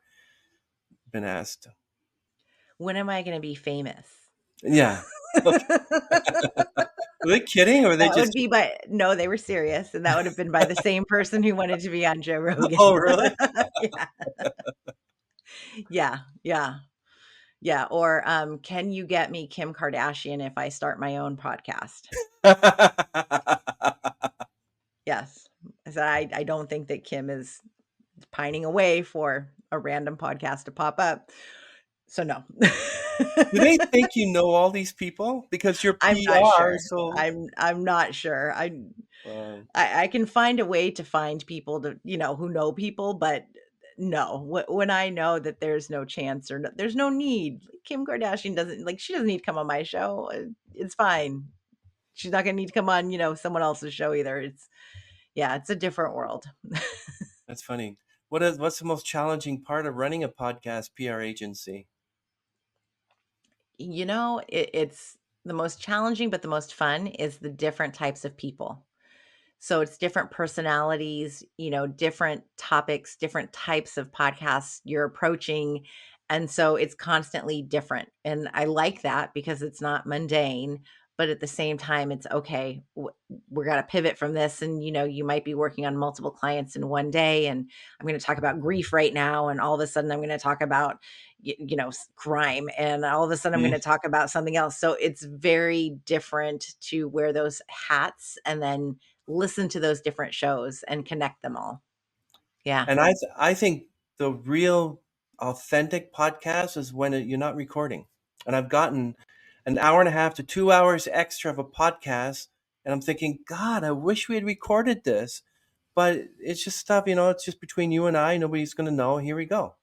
been asked? When am I going to be famous? Yeah. Okay. Were they kidding or were they That just? would be by, no, they were serious. And that would have been by the same person who wanted to be on Joe Oh, Rogan. really? Yeah. Yeah. Yeah. Yeah. Or can you get me Kim Kardashian if I start my own podcast? Yes. I said, I don't think that Kim is pining away for a random podcast to pop up. So no. Do they think you know all these people because your I'm not PR sure. is so? I'm not sure. Um, I can find a way to find people to, who know people, but no, when I know that there's no chance or no, there's no need. Kim Kardashian doesn't, like, she doesn't need to come on my show. It's fine. She's not going to need to come on, someone else's show either. Yeah, it's a different world. that's funny. What's the most challenging part of running a podcast PR agency? It's the most challenging, but the most fun is the different types of people. So it's different personalities, different topics, different types of podcasts you're approaching. And so it's constantly different. And I like that because it's not mundane, but at the same time, it's okay. We're going to pivot from this. And, you might be working on multiple clients in one day. And I'm going to talk about grief right now. And all of a sudden, I'm going to talk about, crime. And all of a sudden, I'm going Mm. to talk about something else. So it's very different to wear those hats and then listen to those different shows and connect them all. Yeah. And I think the real authentic podcast is when you're not recording. And I've gotten an hour and a half to 2 hours extra of a podcast. And I'm thinking, God, I wish we had recorded this. But it's just stuff, it's just between you and I. Nobody's going to know. Here we go.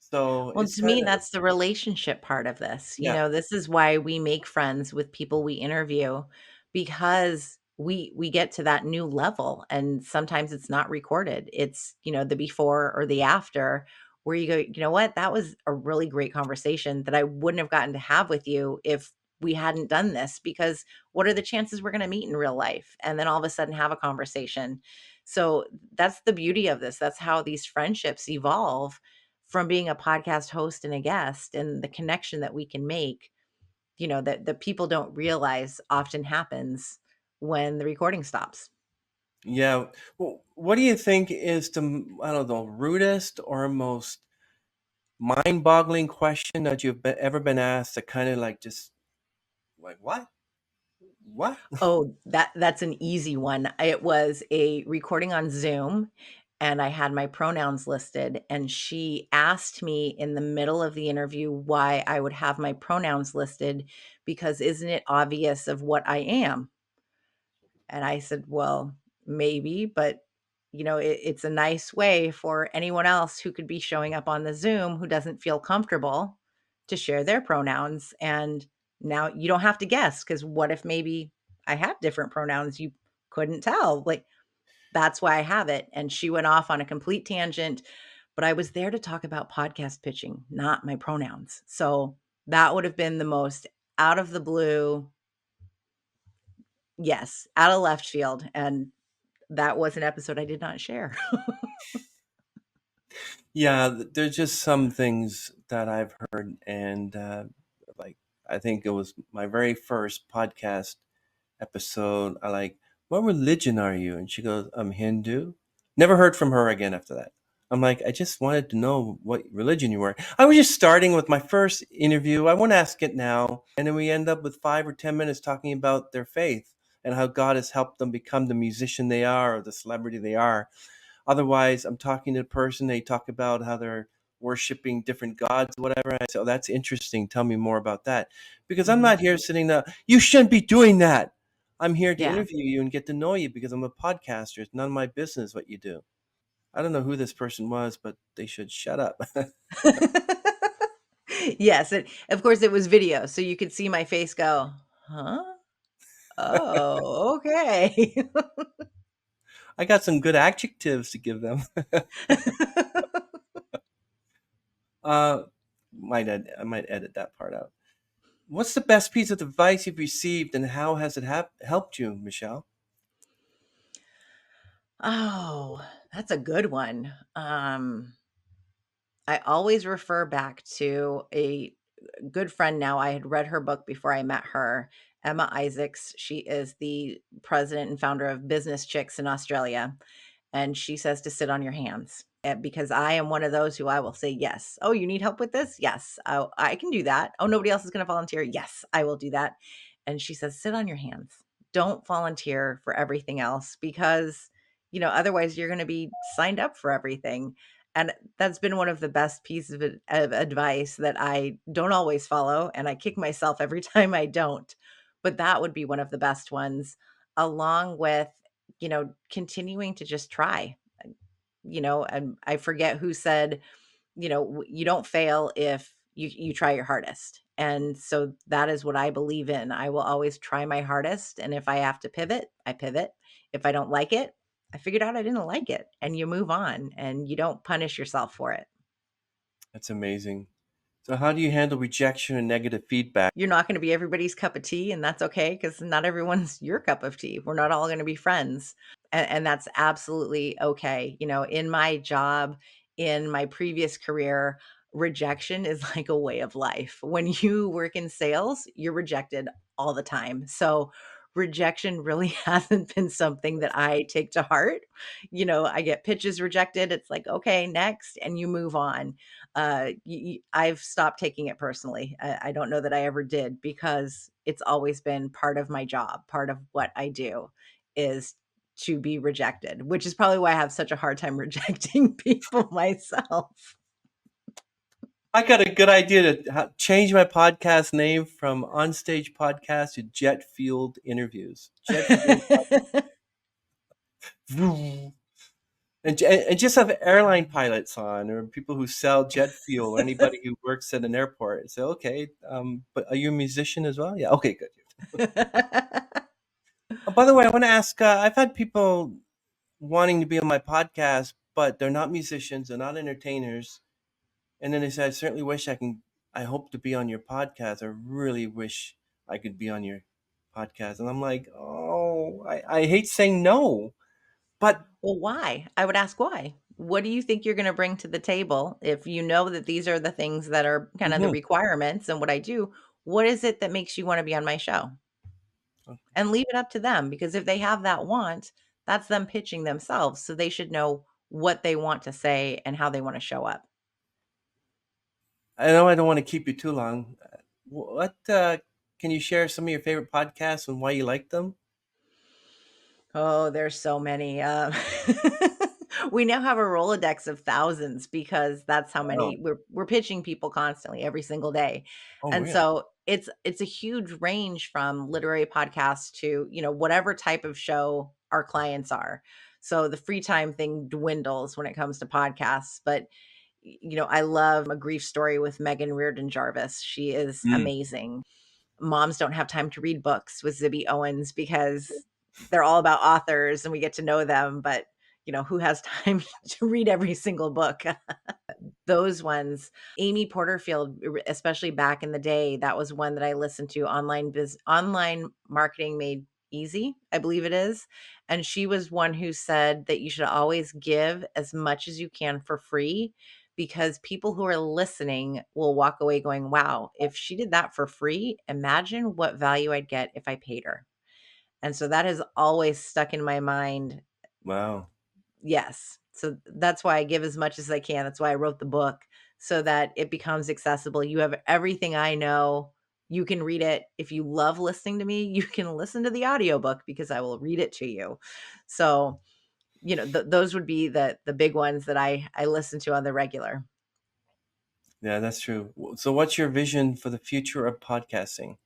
So Well, it's to me, kind of, that's the relationship part of this. yeah. This is why we make friends with people we interview because we get to that new level and sometimes it's not recorded. It's, the before or the after where you go, you know what? That was a really great conversation that I wouldn't have gotten to have with you if we hadn't done this because what are the chances we're going to meet in real life and then all of a sudden have a conversation. So that's the beauty of this. That's how these friendships evolve from being a podcast host and a guest and the connection that we can make, that the people don't realize often happens when the recording stops. Yeah. Well, what do you think is the, I don't know, rudest or most mind-boggling question that ever been asked that kind of like just like, what? What? Oh, that's an easy one. It was a recording on Zoom and I had my pronouns listed and she asked me in the middle of the interview why I would have my pronouns listed because isn't it obvious of what I am? And I said, "Well, maybe, but it's a nice way for anyone else who could be showing up on the Zoom who doesn't feel comfortable to share their pronouns. And now you don't have to guess because what if maybe I have different pronouns you couldn't tell? Like that's why I have it." And she went off on a complete tangent, but I was there to talk about podcast pitching, not my pronouns. So that would have been the most out of the blue, yes, out of left field. And that was an episode I did not share. Yeah, there's just some things that I've heard, and like I think it was my very first podcast episode. I like, what religion are you? And she goes, I'm Hindu. Never heard from her again after that. I'm like, I just wanted to know what religion you were. I was just starting with my first interview. I won't ask it now. And then we end up with 5 or 10 minutes talking about their faith and how God has helped them become the musician they are or the celebrity they are. Otherwise, I'm talking to a person, they talk about how they're worshiping different gods, whatever. I say, oh, that's interesting. Tell me more about that. Because I'm Mhm. not here sitting there, you shouldn't be doing that. I'm here to Yeah. interview you and get to know you because I'm a podcaster. It's none of my business what you do. I don't know who this person was, but they should shut up. Yes, of course, it was video, so you could see my face go, "Huh? Oh, okay." I got some good adjectives to give them. uh, I might edit that part out. What's the best piece of advice you've received, and how has it helped you, Michelle? Oh, that's a good one. I always refer back to a good friend now. I had read her book before I met her, Emma Isaacs. She is the president and founder of Business Chicks in Australia. And she says to sit on your hands because I am one of those who I will say, yes. Oh, you need help with this? Yes, I can do that. Oh, nobody else is going to volunteer? Yes, I will do that. And she says, sit on your hands. Don't volunteer for everything else because, otherwise you're going to be signed up for everything. And that's been one of the best pieces of advice that I don't always follow. And I kick myself every time I don't. But that would be one of the best ones, along with, continuing to just try, and I forget who said, you don't fail if you try your hardest. And so that is what I believe in. I will always try my hardest. And if I have to pivot, I pivot. If I don't like it, I figured out I didn't like it and you move on and you don't punish yourself for it. That's amazing. So, how do you handle rejection and negative feedback? You're not going to be everybody's cup of tea, and that's okay because not everyone's your cup of tea. We're not all going to be friends. And that's absolutely okay. In my job, in my previous career, rejection is like a way of life. When you work in sales, you're rejected all the time. So, rejection really hasn't been something that I take to heart. I get pitches rejected. It's like, okay, next, and you move on. I've stopped taking it personally. I don't know that I ever did because it's always been part of my job. Part of what I do is to be rejected, which is probably why I have such a hard time rejecting people myself. I got a good idea to change my podcast name from Onstage Podcast to Jet Fueled Interviews. Jet Fueled Podcast. And just have airline pilots on, or people who sell jet fuel, or anybody who works at an airport. So, okay, but are you a musician as well? Yeah, okay, good. By the way, I want to ask. I've had people wanting to be on my podcast, but they're not musicians, they're not entertainers, and then they say, "I certainly wish I can. I hope to be on your podcast. I really wish I could be on your podcast." And I'm like, "Oh, I hate saying no, but." Well, why? I would ask why. What do you think you're gonna bring to the table if you know that these are the things that are kind of the Mhm. requirements and what I do? What is it that makes you wanna be on my show? And leave it up to them because if they have that want, that's them pitching themselves, so they should know what they want to say and how they wanna show up. I know I don't want to keep you too long. What can you share some of your favorite podcasts and why you like them? Oh, there's so many, we now have a Rolodex of thousands because that's how Wow. many we're pitching people constantly every single day, Oh, and really? so it's a huge range from literary podcasts to, whatever type of show our clients are. So the free time thing dwindles when it comes to podcasts, but, I love A Grief Story with Megan Reardon Jarvis. She is Mm. amazing. Moms Don't Have Time to Read Books with Zibby Owens because they're all about authors and we get to know them, but who has time to read every single book? Those ones. Amy Porterfield, especially back in the day, that was one that I listened to, online marketing made easy, I believe it is. And she was one who said that you should always give as much as you can for free because people who are listening will walk away going, wow, if she did that for free, imagine what value I'd get if I paid her. And so that has always stuck in my mind. Wow. Yes. So that's why I give as much as I can. That's why I wrote the book so that it becomes accessible. You have everything I know. You can read it. If you love listening to me, you can listen to the audiobook because I will read it to you. So, those would be the big ones that I listen to on the regular. Yeah, that's true. So, what's your vision for the future of podcasting?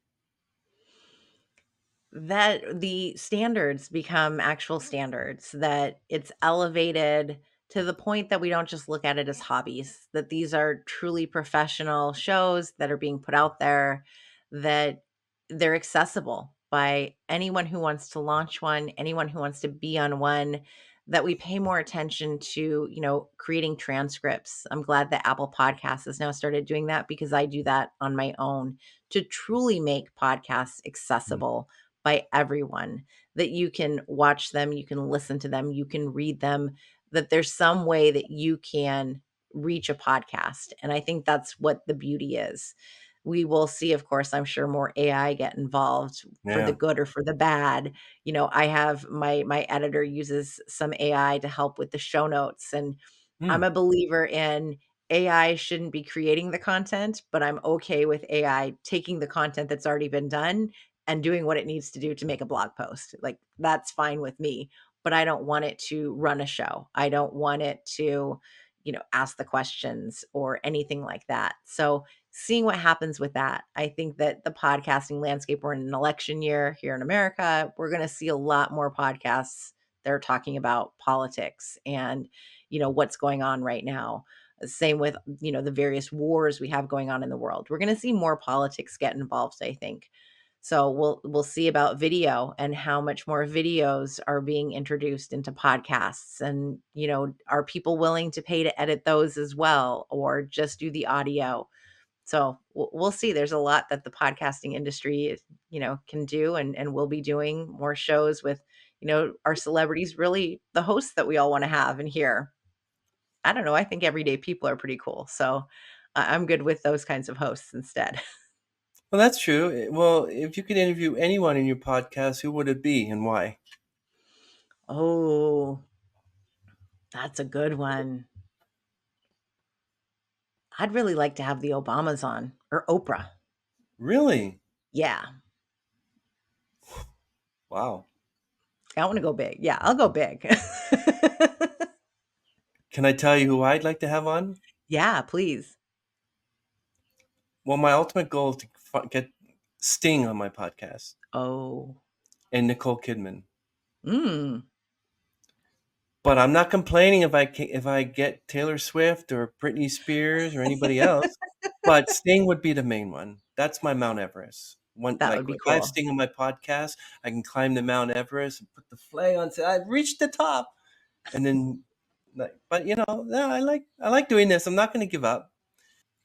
That the standards become actual standards, that it's elevated to the point that we don't just look at it as hobbies, that these are truly professional shows that are being put out there, that they're accessible by anyone who wants to launch one, anyone who wants to be on one, that we pay more attention to, creating transcripts. I'm glad that Apple Podcasts has now started doing that because I do that on my own to truly make podcasts Mm. accessible by everyone, that you can watch them, you can listen to them, you can read them, that there's some way that you can reach a podcast. And I think that's what the beauty is. We will see, of course, I'm sure more AI get involved for the Yeah. good or for the bad. I have my editor uses some AI to help with the show notes. And I'm Mm. a believer in AI shouldn't be creating the content, but I'm okay with AI taking the content that's already been done and doing what it needs to do to make a blog post. Like, that's fine with me, but I don't want it to run a show. I don't want it to, ask the questions or anything like that. So, seeing what happens with that, I think that the podcasting landscape, we're in an election year here in America. We're going to see a lot more podcasts that are talking about politics and, what's going on right now. Same with, the various wars we have going on in the world. We're going to see more politics get involved, I think. So we'll see about video and how much more videos are being introduced into podcasts, and are people willing to pay to edit those as well or just do the audio? So we'll see. There's a lot that the podcasting industry can do, and will be doing more shows with our celebrities, really the hosts that we all want to have and hear. I don't know, I think everyday people are pretty cool. So I'm good with those kinds of hosts instead. Well, that's true. Well, if you could interview anyone in your podcast, who would it be and why? Oh, that's a good one. I'd really like to have the Obamas on or Oprah. Really? Yeah. Wow. I want to go big. Yeah, I'll go big. Can I tell you who I'd like to have on? Yeah, please. Well, my ultimate goal is to get Sting on my podcast Oh. and Nicole Kidman. Mm. But I'm not complaining if I get Taylor Swift or Britney Spears or anybody else. But Sting would be the main one. That's my Mount Everest. One That like would be if I have cool. Sting on my podcast, I can climb the Mount Everest and put the flag on. Say I've reached the top, and then, like, but no, I like doing this. I'm not going to give up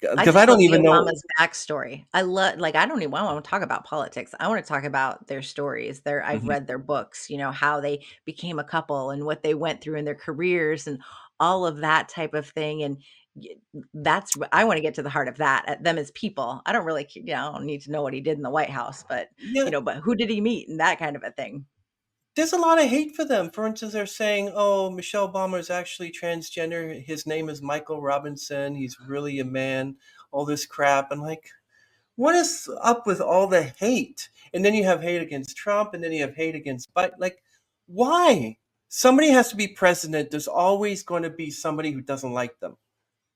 I because I just love don't the even know. Obama's backstory. I love like, I don't even wanna talk about politics. I wanna talk about their stories. I've Mhm. read their books, how they became a couple and what they went through in their careers and all of that type of thing, and y that's what I wanna get to the heart of that, them as people. I don't really I don't need to know what he did in the White House, but, Yeah, but who did he meet and that kind of a thing. there's a lot of hate for them. For instance, they're saying, "Oh, Michelle Obama is actually transgender. His name is Michael Robinson. He's really a man." All this crap. And like, what is up with all the hate? And then you have hate against Trump, and then you have hate against Biden. Like, why? Somebody has to be president. There's always going to be somebody who doesn't like them.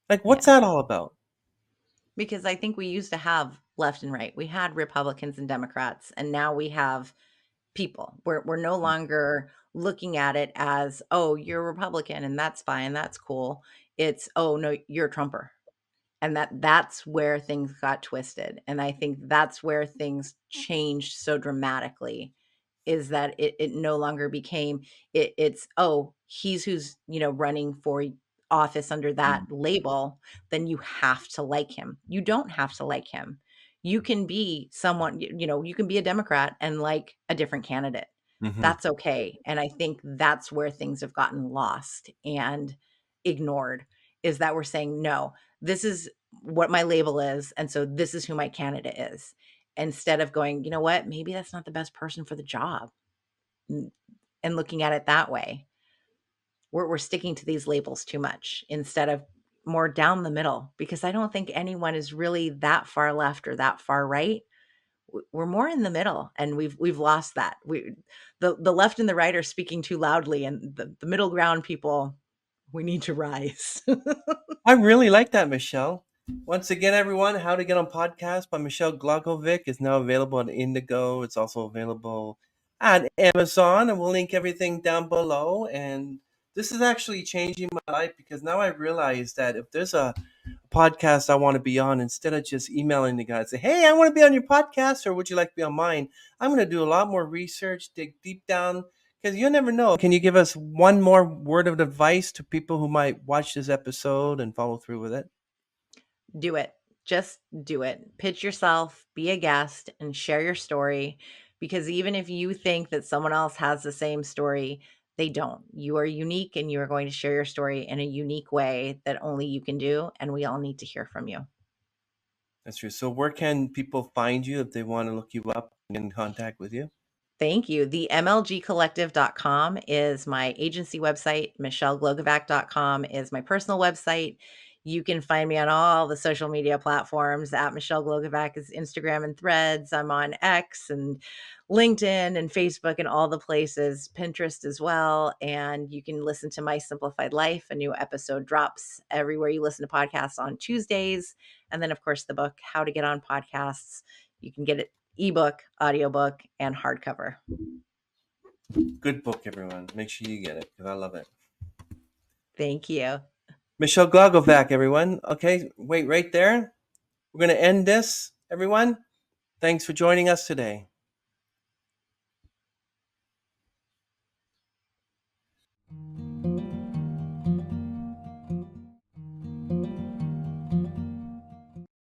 Like, what's Yeah, that all about? because I think we used to have left and right. We had Republicans and Democrats, and now we have people. We're no longer looking at it as, "Oh, you're a Republican and that's fine, that's cool." It's, "Oh, no, you're a Trumper." And that's where things got twisted, and I think that's where things changed so dramatically, is that it no longer became it's, "Oh, he's who's, running for office under that Mm-hmm. label, then you have to like him." You don't have to like him. You can be someone you can be a Democrat and like a different candidate. Mm-hmm. That's okay, and I think that's where things have gotten lost and ignored, is that we're saying, "No, this is what my label is, and so this is who my candidate is." Instead of going, "You know what? Maybe that's not the best person for the job." Mm, and looking at it that way. We're sticking to these labels too much instead of more down the middle, because I don't think anyone is really that far left or that far right. We're more in the middle, and we've lost that. The left and the right are speaking too loudly, and the middle ground people, we need to rise. I really like that, Michelle. Once again, everyone, How to Get on Podcast by Michelle Glogovic is now available on Indigo. It's also available at Amazon, and we'll link everything down below. And this is actually changing my life because now I realize that if there's a podcast I want to be on, instead of just emailing the guy and say, "Hey, I want to be on your podcast," or "Would you like to be on mine?" I'm going to do a lot more research, dig deep down, because you never know. Can you give us one more word of advice to people who might watch this episode and follow through with it? Do it. Just do it. Pitch yourself, be a guest, and share your story, because even if you think that someone else has the same story, they don't. You are unique and you are going to share your story in a unique way that only you can do. And we all need to hear from you. That's true. So, where can people find you if they want to look you up and get in contact with you? Thank you. The MLGcollective.com is my agency website. MichelleGlogovac.com is my personal website. You can find me on all the social media platforms. At Michelle Glogovac is Instagram and Threads. I'm on X and LinkedIn and Facebook and all the places, Pinterest as well. And you can listen to My Simplified Life. A new episode drops everywhere you listen to podcasts on Tuesdays. And then, of course, the book, How to Get on Podcasts. You can get it ebook, audiobook, and hardcover. Good book, everyone. Make sure you get it because I love it. Thank you. Michelle Glogovac, everyone. Okay, wait right there. We're going to end this, everyone. Thanks for joining us today.